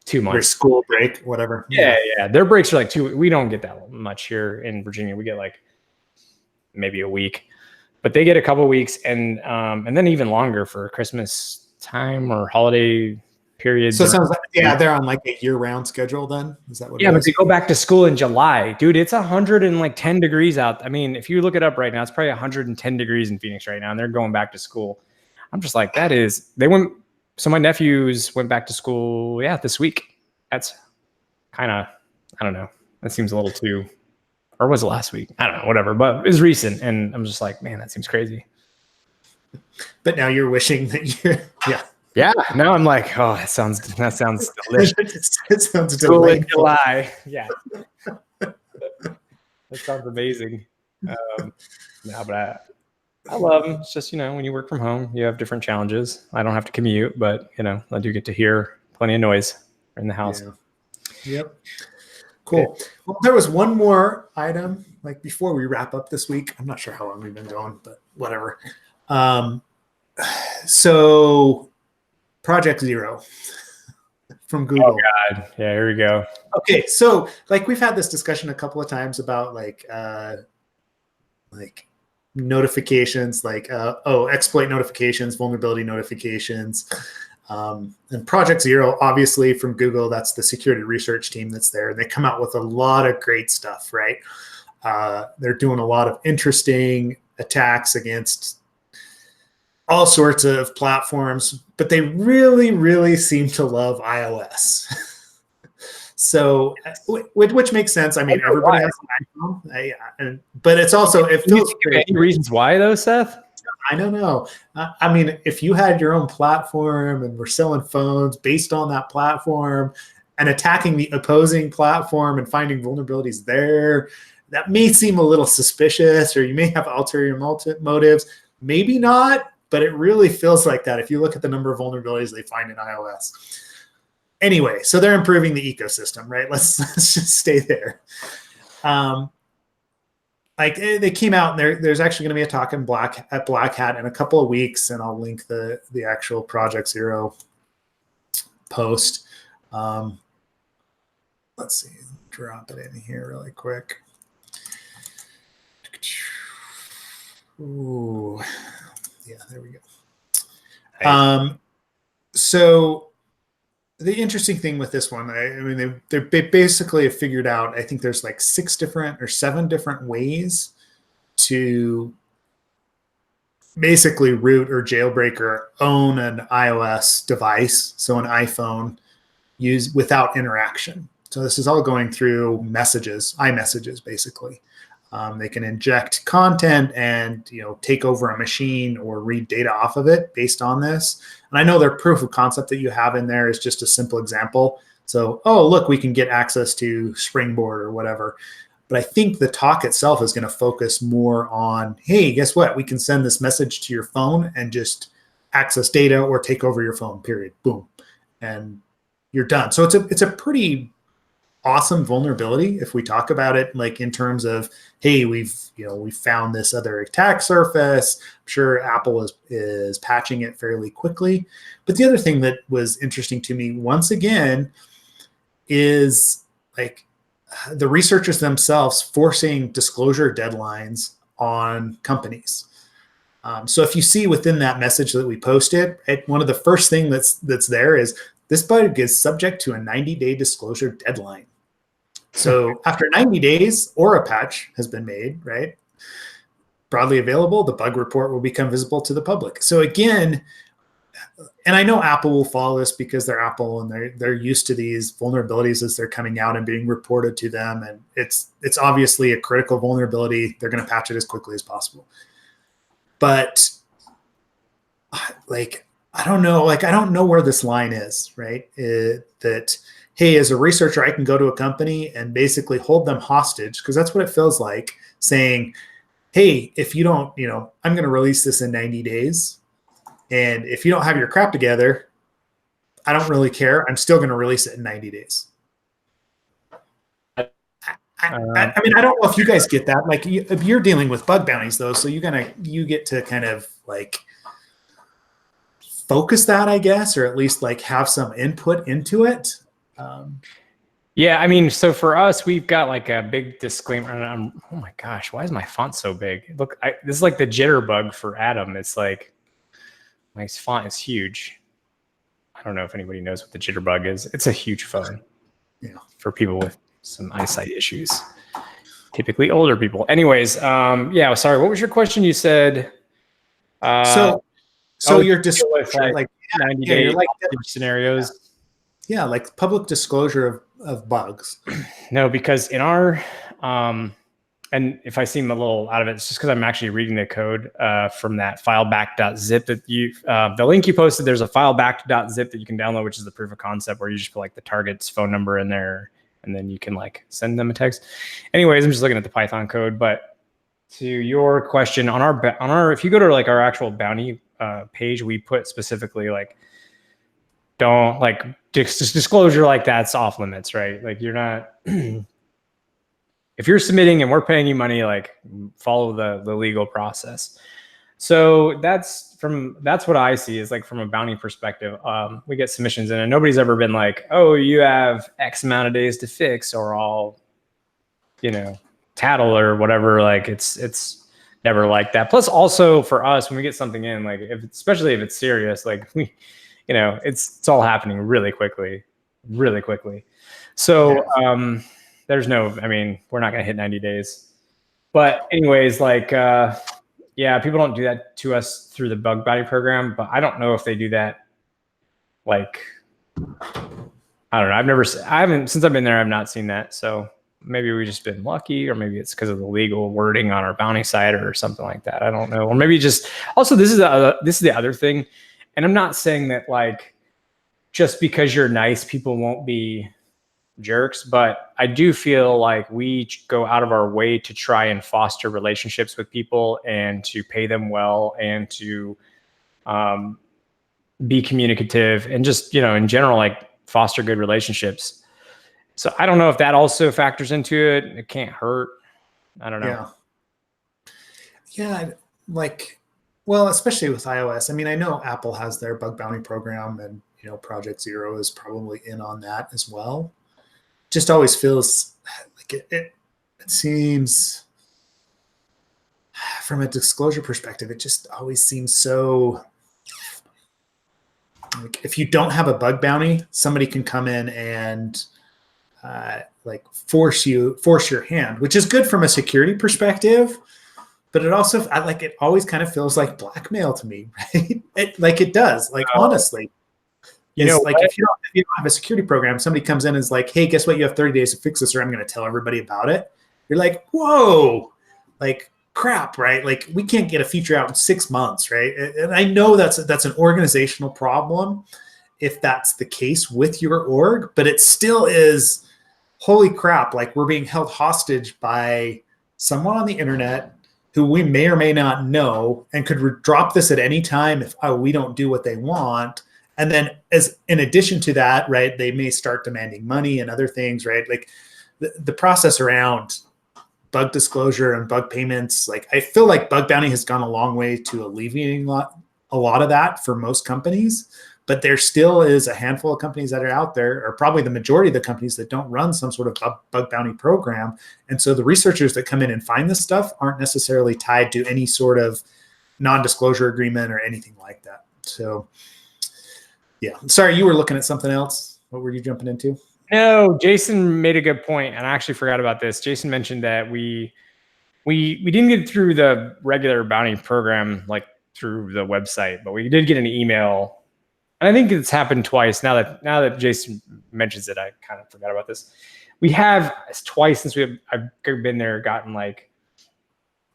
2 months. Your school break, whatever. Yeah. Their breaks are like 2. We don't get that much here in Virginia. We get like maybe a week, but they get a couple of weeks, and then even longer for Christmas time or holiday periods. So it sounds like, they're on like a year-round schedule then? Is that what it is? Yeah, but they go back to school in July. Dude, it's 110 degrees out. I mean, if you look it up right now, it's probably 110 degrees in Phoenix right now, and they're going back to school. I'm just like, so my nephews went back to school, this week. That's kind of, I don't know. That seems a little too, or was it last week? I don't know, whatever, but it was recent, and I'm just like, man, that seems crazy. But now you're wishing that you're, Yeah, now I'm like, oh, that sounds delicious. It sounds School in July. Yeah. That sounds amazing. But I love them. It's just, when you work from home, you have different challenges. I don't have to commute, but, I do get to hear plenty of noise in the house. Yeah. Yep. Cool. Okay. Well, there was one more item, like before we wrap up this week. I'm not sure how long we've been going, but whatever. So Project Zero from Google. Oh God. Yeah, here we go. Okay. So like we've had this discussion a couple of times about like notifications, like exploit notifications, vulnerability notifications. And Project Zero, obviously from Google, that's the security research team that's there. They come out with a lot of great stuff, right? They're doing a lot of interesting attacks against all sorts of platforms, but they really, really seem to love iOS. So, which makes sense. I mean, everybody has an iPhone, but it's also, if those any reasons why though, Seth? I don't know. I mean, if you had your own platform and were selling phones based on that platform and attacking the opposing platform and finding vulnerabilities there, that may seem a little suspicious, or you may have ulterior motives. Maybe not, but it really feels like that if you look at the number of vulnerabilities they find in iOS. Anyway, so they're improving the ecosystem, right? Let's just stay there. I like they came out, and there's actually going to be a talk at Black Hat in a couple of weeks, and I'll link the actual Project Zero post. Let's see, drop it in here really quick. Ooh, yeah, there we go. So the interesting thing with this one, I mean, they basically have figured out, I think there's like 6 different or 7 different ways to basically root or jailbreak or own an iOS device, so an iPhone, use without interaction. So this is all going through messages, iMessages, basically. They can inject content and take over a machine or read data off of it based on this. And I know their proof of concept that you have in there is just a simple example. So, oh, look, we can get access to Springboard or whatever. But I think the talk itself is going to focus more on, hey, guess what? We can send this message to your phone and just access data or take over your phone, period. Boom. And you're done. So it's a pretty awesome vulnerability if we talk about it like in terms of, hey, we found this other attack surface. I'm sure Apple is patching it fairly quickly. But the other thing that was interesting to me once again is like the researchers themselves forcing disclosure deadlines on companies. So if you see within that message that we posted, one of the first thing that's there is this bug is subject to a 90-day disclosure deadline. So after 90 days or a patch has been made, right, broadly available, the bug report will become visible to the public. So again, and I know Apple will follow this because they're Apple and they're used to these vulnerabilities as they're coming out and being reported to them. And it's obviously a critical vulnerability. They're going to patch it as quickly as possible. But like, I don't know where this line is, right? That, hey, as a researcher, I can go to a company and basically hold them hostage, because that's what it feels like, saying, hey, if you don't, I'm going to release this in 90 days. And if you don't have your crap together, I don't really care. I'm still going to release it in 90 days. I mean, I don't know if you guys get that. Like, you're dealing with bug bounties, though, so you get to kind of like focus that, I guess, or at least like have some input into it. Yeah, I mean, so for us, we've got like a big disclaimer. And oh my gosh, why is my font so big? Look, this is like the jitterbug for Adam. It's like my font is huge. I don't know if anybody knows what the jitterbug is. It's a huge phone for people with some eyesight issues, typically older people. Anyways, yeah, sorry. What was your question? You said. So you're just like 90-day scenarios. Yeah, like public disclosure of bugs. No, because in our, and if I seem a little out of it, it's just because I'm actually reading the code from that fileback.zip that the link you posted, there's a fileback.zip that you can download, which is the proof of concept where you just put like the target's phone number in there and then you can like send them a text. Anyways, I'm just looking at the Python code, but to your question on our, if you go to like our actual bounty page, we put specifically like, don't like disclosure like that's off limits, right? Like you're not, if you're submitting and we're paying you money, like follow the legal process. So that's what I see is like from a bounty perspective. We get submissions in and nobody's ever been like, oh, you have X amount of days to fix or I'll, tattle or whatever. Like it's never like that. Plus also for us, when we get something in, like especially if it's serious, like it's all happening really quickly. So there's no, I mean, we're not going to hit 90 days. But anyways, like, yeah, people don't do that to us through the bug bounty program, but I don't know if they do that. Like, I don't know. Since I've been there, I've not seen that. So maybe we've just been lucky, or maybe it's because of the legal wording on our bounty side or something like that. I don't know. Or maybe just, also this is the other thing. And I'm not saying that like, just because you're nice, people won't be jerks, but I do feel like we go out of our way to try and foster relationships with people and to pay them well and to be communicative and just, in general, like foster good relationships. So I don't know if that also factors into it. It can't hurt. I don't know. Yeah. Yeah, like, well, especially with iOS. I mean, I know Apple has their bug bounty program, and Project Zero is probably in on that as well. Just always feels like it seems, from a disclosure perspective, it just always seems so like, if you don't have a bug bounty, somebody can come in and like force your hand, which is good from a security perspective. But it also, it always kind of feels like blackmail to me, right? It does, honestly. If you don't have a security program, somebody comes in and is like, hey, guess what? You have 30 days to fix this, or I'm going to tell everybody about it. You're like, whoa, crap, right? Like, we can't get a feature out in 6 months, right? And I know that's an organizational problem if that's the case with your org, but it still is, holy crap, like, we're being held hostage by someone on the internet who we may or may not know and could drop this at any time if we don't do what they want. And then, as in addition to that, right, they may start demanding money and other things, right? Like, the process around bug disclosure and bug payments, like, I feel like bug bounty has gone a long way to alleviating a lot of that for most companies. But there still is a handful of companies that are out there, or probably the majority of the companies, that don't run some sort of bug bounty program. And so the researchers that come in and find this stuff aren't necessarily tied to any sort of non-disclosure agreement or anything like that. So, yeah. Sorry, you were looking at something else. What were you jumping into? No, Jason made a good point, and I actually forgot about this. Jason mentioned that we didn't get through the regular bounty program, like through the website, but we did get an email. And I think it's happened twice. Now that Jason mentions it, I kind of forgot about this. We have twice since I've been there, gotten like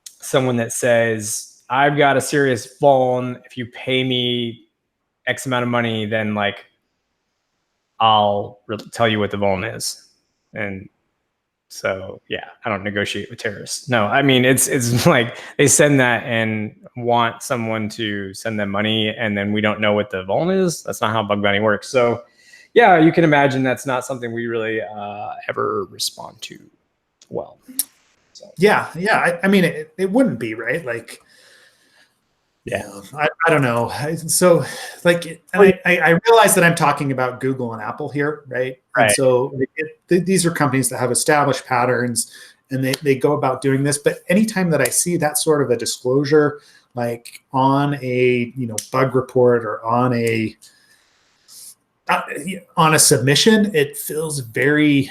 someone that says, I've got a serious vuln. If you pay me X amount of money, then like I'll tell you what the vuln is. And so, yeah, I don't negotiate with terrorists. No, I mean, it's like they send that and want someone to send them money, and then we don't know what the vuln is. That's not how bug bounty works. So, yeah, you can imagine that's not something we really ever respond to well. So. Yeah. I mean, it wouldn't be, right? Like, yeah, I don't know. So, like, I realize that I'm talking about Google and Apple here, right? And so these are companies that have established patterns, and they go about doing this. But anytime that I see that sort of a disclosure, like on a bug report or on a submission, it feels very,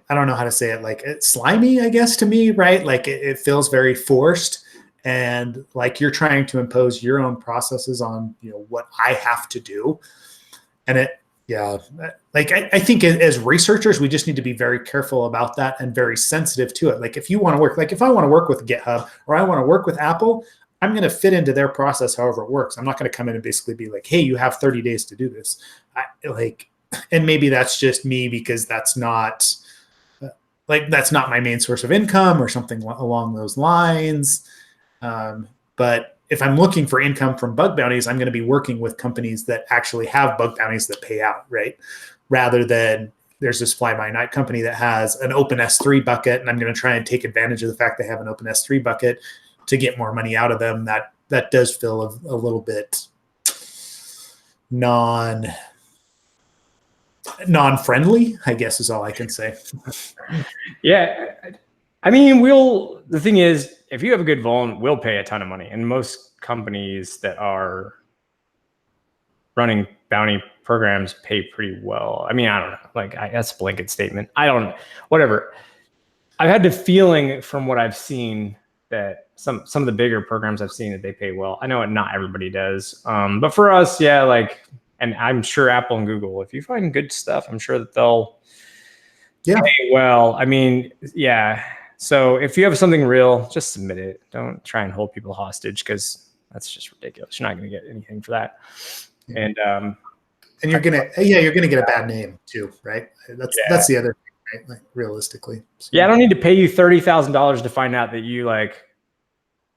I don't know how to say it, like, it's slimy, I guess, to me, right? Like, it feels very forced. And like, you're trying to impose your own processes on what I have to do. And I think as researchers, we just need to be very careful about that and very sensitive to it. Like, if you want to work, like if I want to work with GitHub or I want to work with Apple, I'm going to fit into their process however it works. I'm not going to come in and basically be like, hey, you have 30 days to do this. And maybe that's just me, because that's not my main source of income or something along those lines. But if I'm looking for income from bug bounties, I'm going to be working with companies that actually have bug bounties that pay out, right? Rather than there's this fly-by-night company that has an open S3 bucket, and I'm going to try and take advantage of the fact they have an open S3 bucket to get more money out of them. That does feel a little bit non-friendly, I guess, is all I can say. Yeah. I mean, the thing is, if you have a good vuln, we'll pay a ton of money. And most companies that are running bounty programs pay pretty well. I mean, I don't know. Like, that's a blanket statement. Whatever. I've had the feeling from what I've seen that some of the bigger programs I've seen that they pay well. I know not everybody does. But for us, yeah, like, and I'm sure Apple and Google, if you find good stuff, I'm sure that they'll pay well. I mean, yeah. So if you have something real, just submit it. Don't try and hold people hostage, because that's just ridiculous. You're not going to get anything for that. And you're gonna get a bad name too, right? That's the other thing, right? Like, realistically. So. Yeah, I don't need to pay you $30,000 to find out that you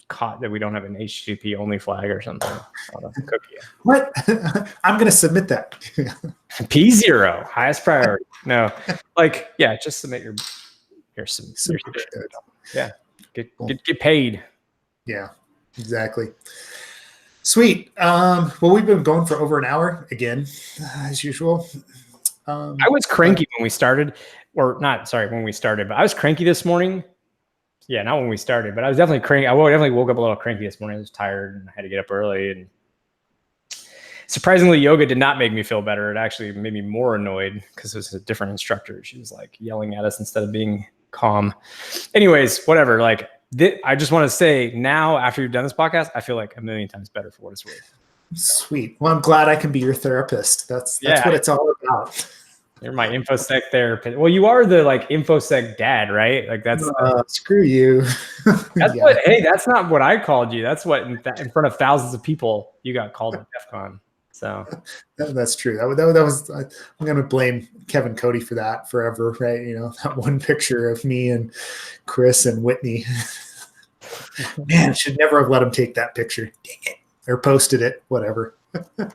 caught that we don't have an HTTP only flag or something on a cookie. What? I'm gonna submit that. P0, highest priority. No, just submit your. Yeah. Get paid. Yeah, exactly. Sweet. Well, we've been going for over an hour again, as usual. I was cranky when we started, or not, sorry, when we started, but I was cranky this morning. Yeah, not when we started, but I was definitely cranky. I definitely woke up a little cranky this morning. I was tired and I had to get up early. And surprisingly, yoga did not make me feel better. It actually made me more annoyed because it was a different instructor. She was like yelling at us instead of being calm. Anyways, whatever. Like, I just want to say now, after you've done this podcast, I feel like a million times better for what it's worth. Sweet. Well, I'm glad I can be your therapist. That's what it's all about. You're my InfoSec therapist. Well, you are the like InfoSec dad, right? Like that's screw you. That's what. Hey, that's not what I called you. That's what in front of thousands of people you got called at Defcon. So that's true. That was. I'm going to blame Kevin Cody for that forever, right? You know, that one picture of me and Chris and Whitney. Man, should never have let him take that picture. Dang it. Or posted it, whatever. Yeah.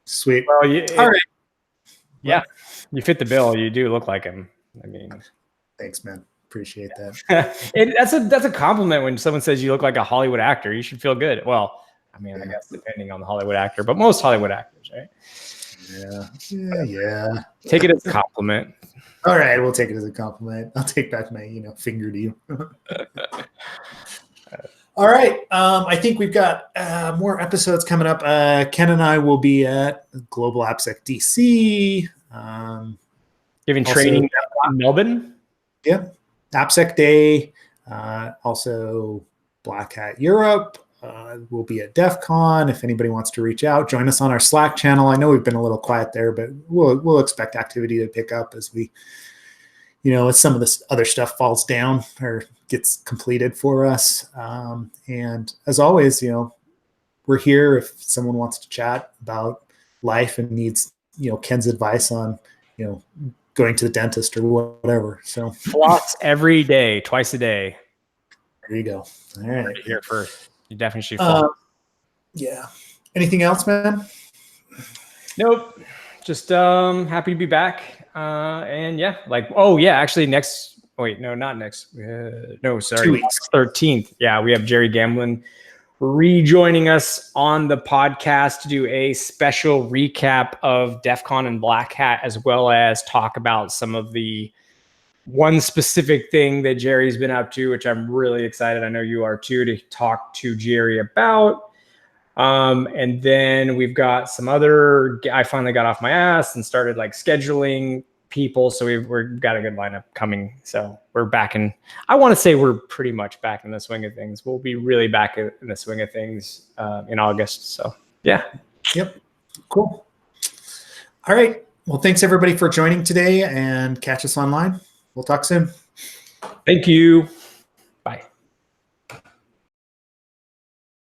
Sweet. Well, all right. Yeah, you fit the bill. You do look like him. I mean, thanks, man. Appreciate that. That's a compliment when someone says you look like a Hollywood actor. You should feel good. Well, I mean, I guess depending on the Hollywood actor, but most Hollywood actors, right? Yeah. Take it as a compliment. All right, we'll take it as a compliment. I'll take back my, finger to you. All right. I think we've got more episodes coming up. Ken and I will be at Global AppSec DC. Giving training in Melbourne. Yeah. AppSec Day. Also Black Hat Europe. We'll be at Defcon. If anybody wants to reach out, join us on our Slack channel. I know we've been a little quiet there, but we'll expect activity to pick up as we, as some of this other stuff falls down or gets completed for us. And as always, we're here if someone wants to chat about life and needs, Ken's advice on, going to the dentist or whatever. So floss every day, twice a day. There you go. All right. Here first. You definitely should floss. Yeah. Anything else, man? Nope. Just happy to be back. And yeah, actually not next. No, sorry. 2 weeks. 13th. Yeah, we have Jerry Gamblin rejoining us on the podcast to do a special recap of Defcon and Black Hat, as well as talk about some of the one specific thing that Jerry's been up to, which I'm really excited. I know you are too, to talk to Jerry about. And then we've got some other, I finally got off my ass and started scheduling people. So we've got a good lineup coming. So we're back in, I want to say we're pretty much back in the swing of things. We'll be really back in the swing of things in August. So yeah. Yep. Cool. All right. Well, thanks everybody for joining today, and catch us online. We'll talk soon. Thank you.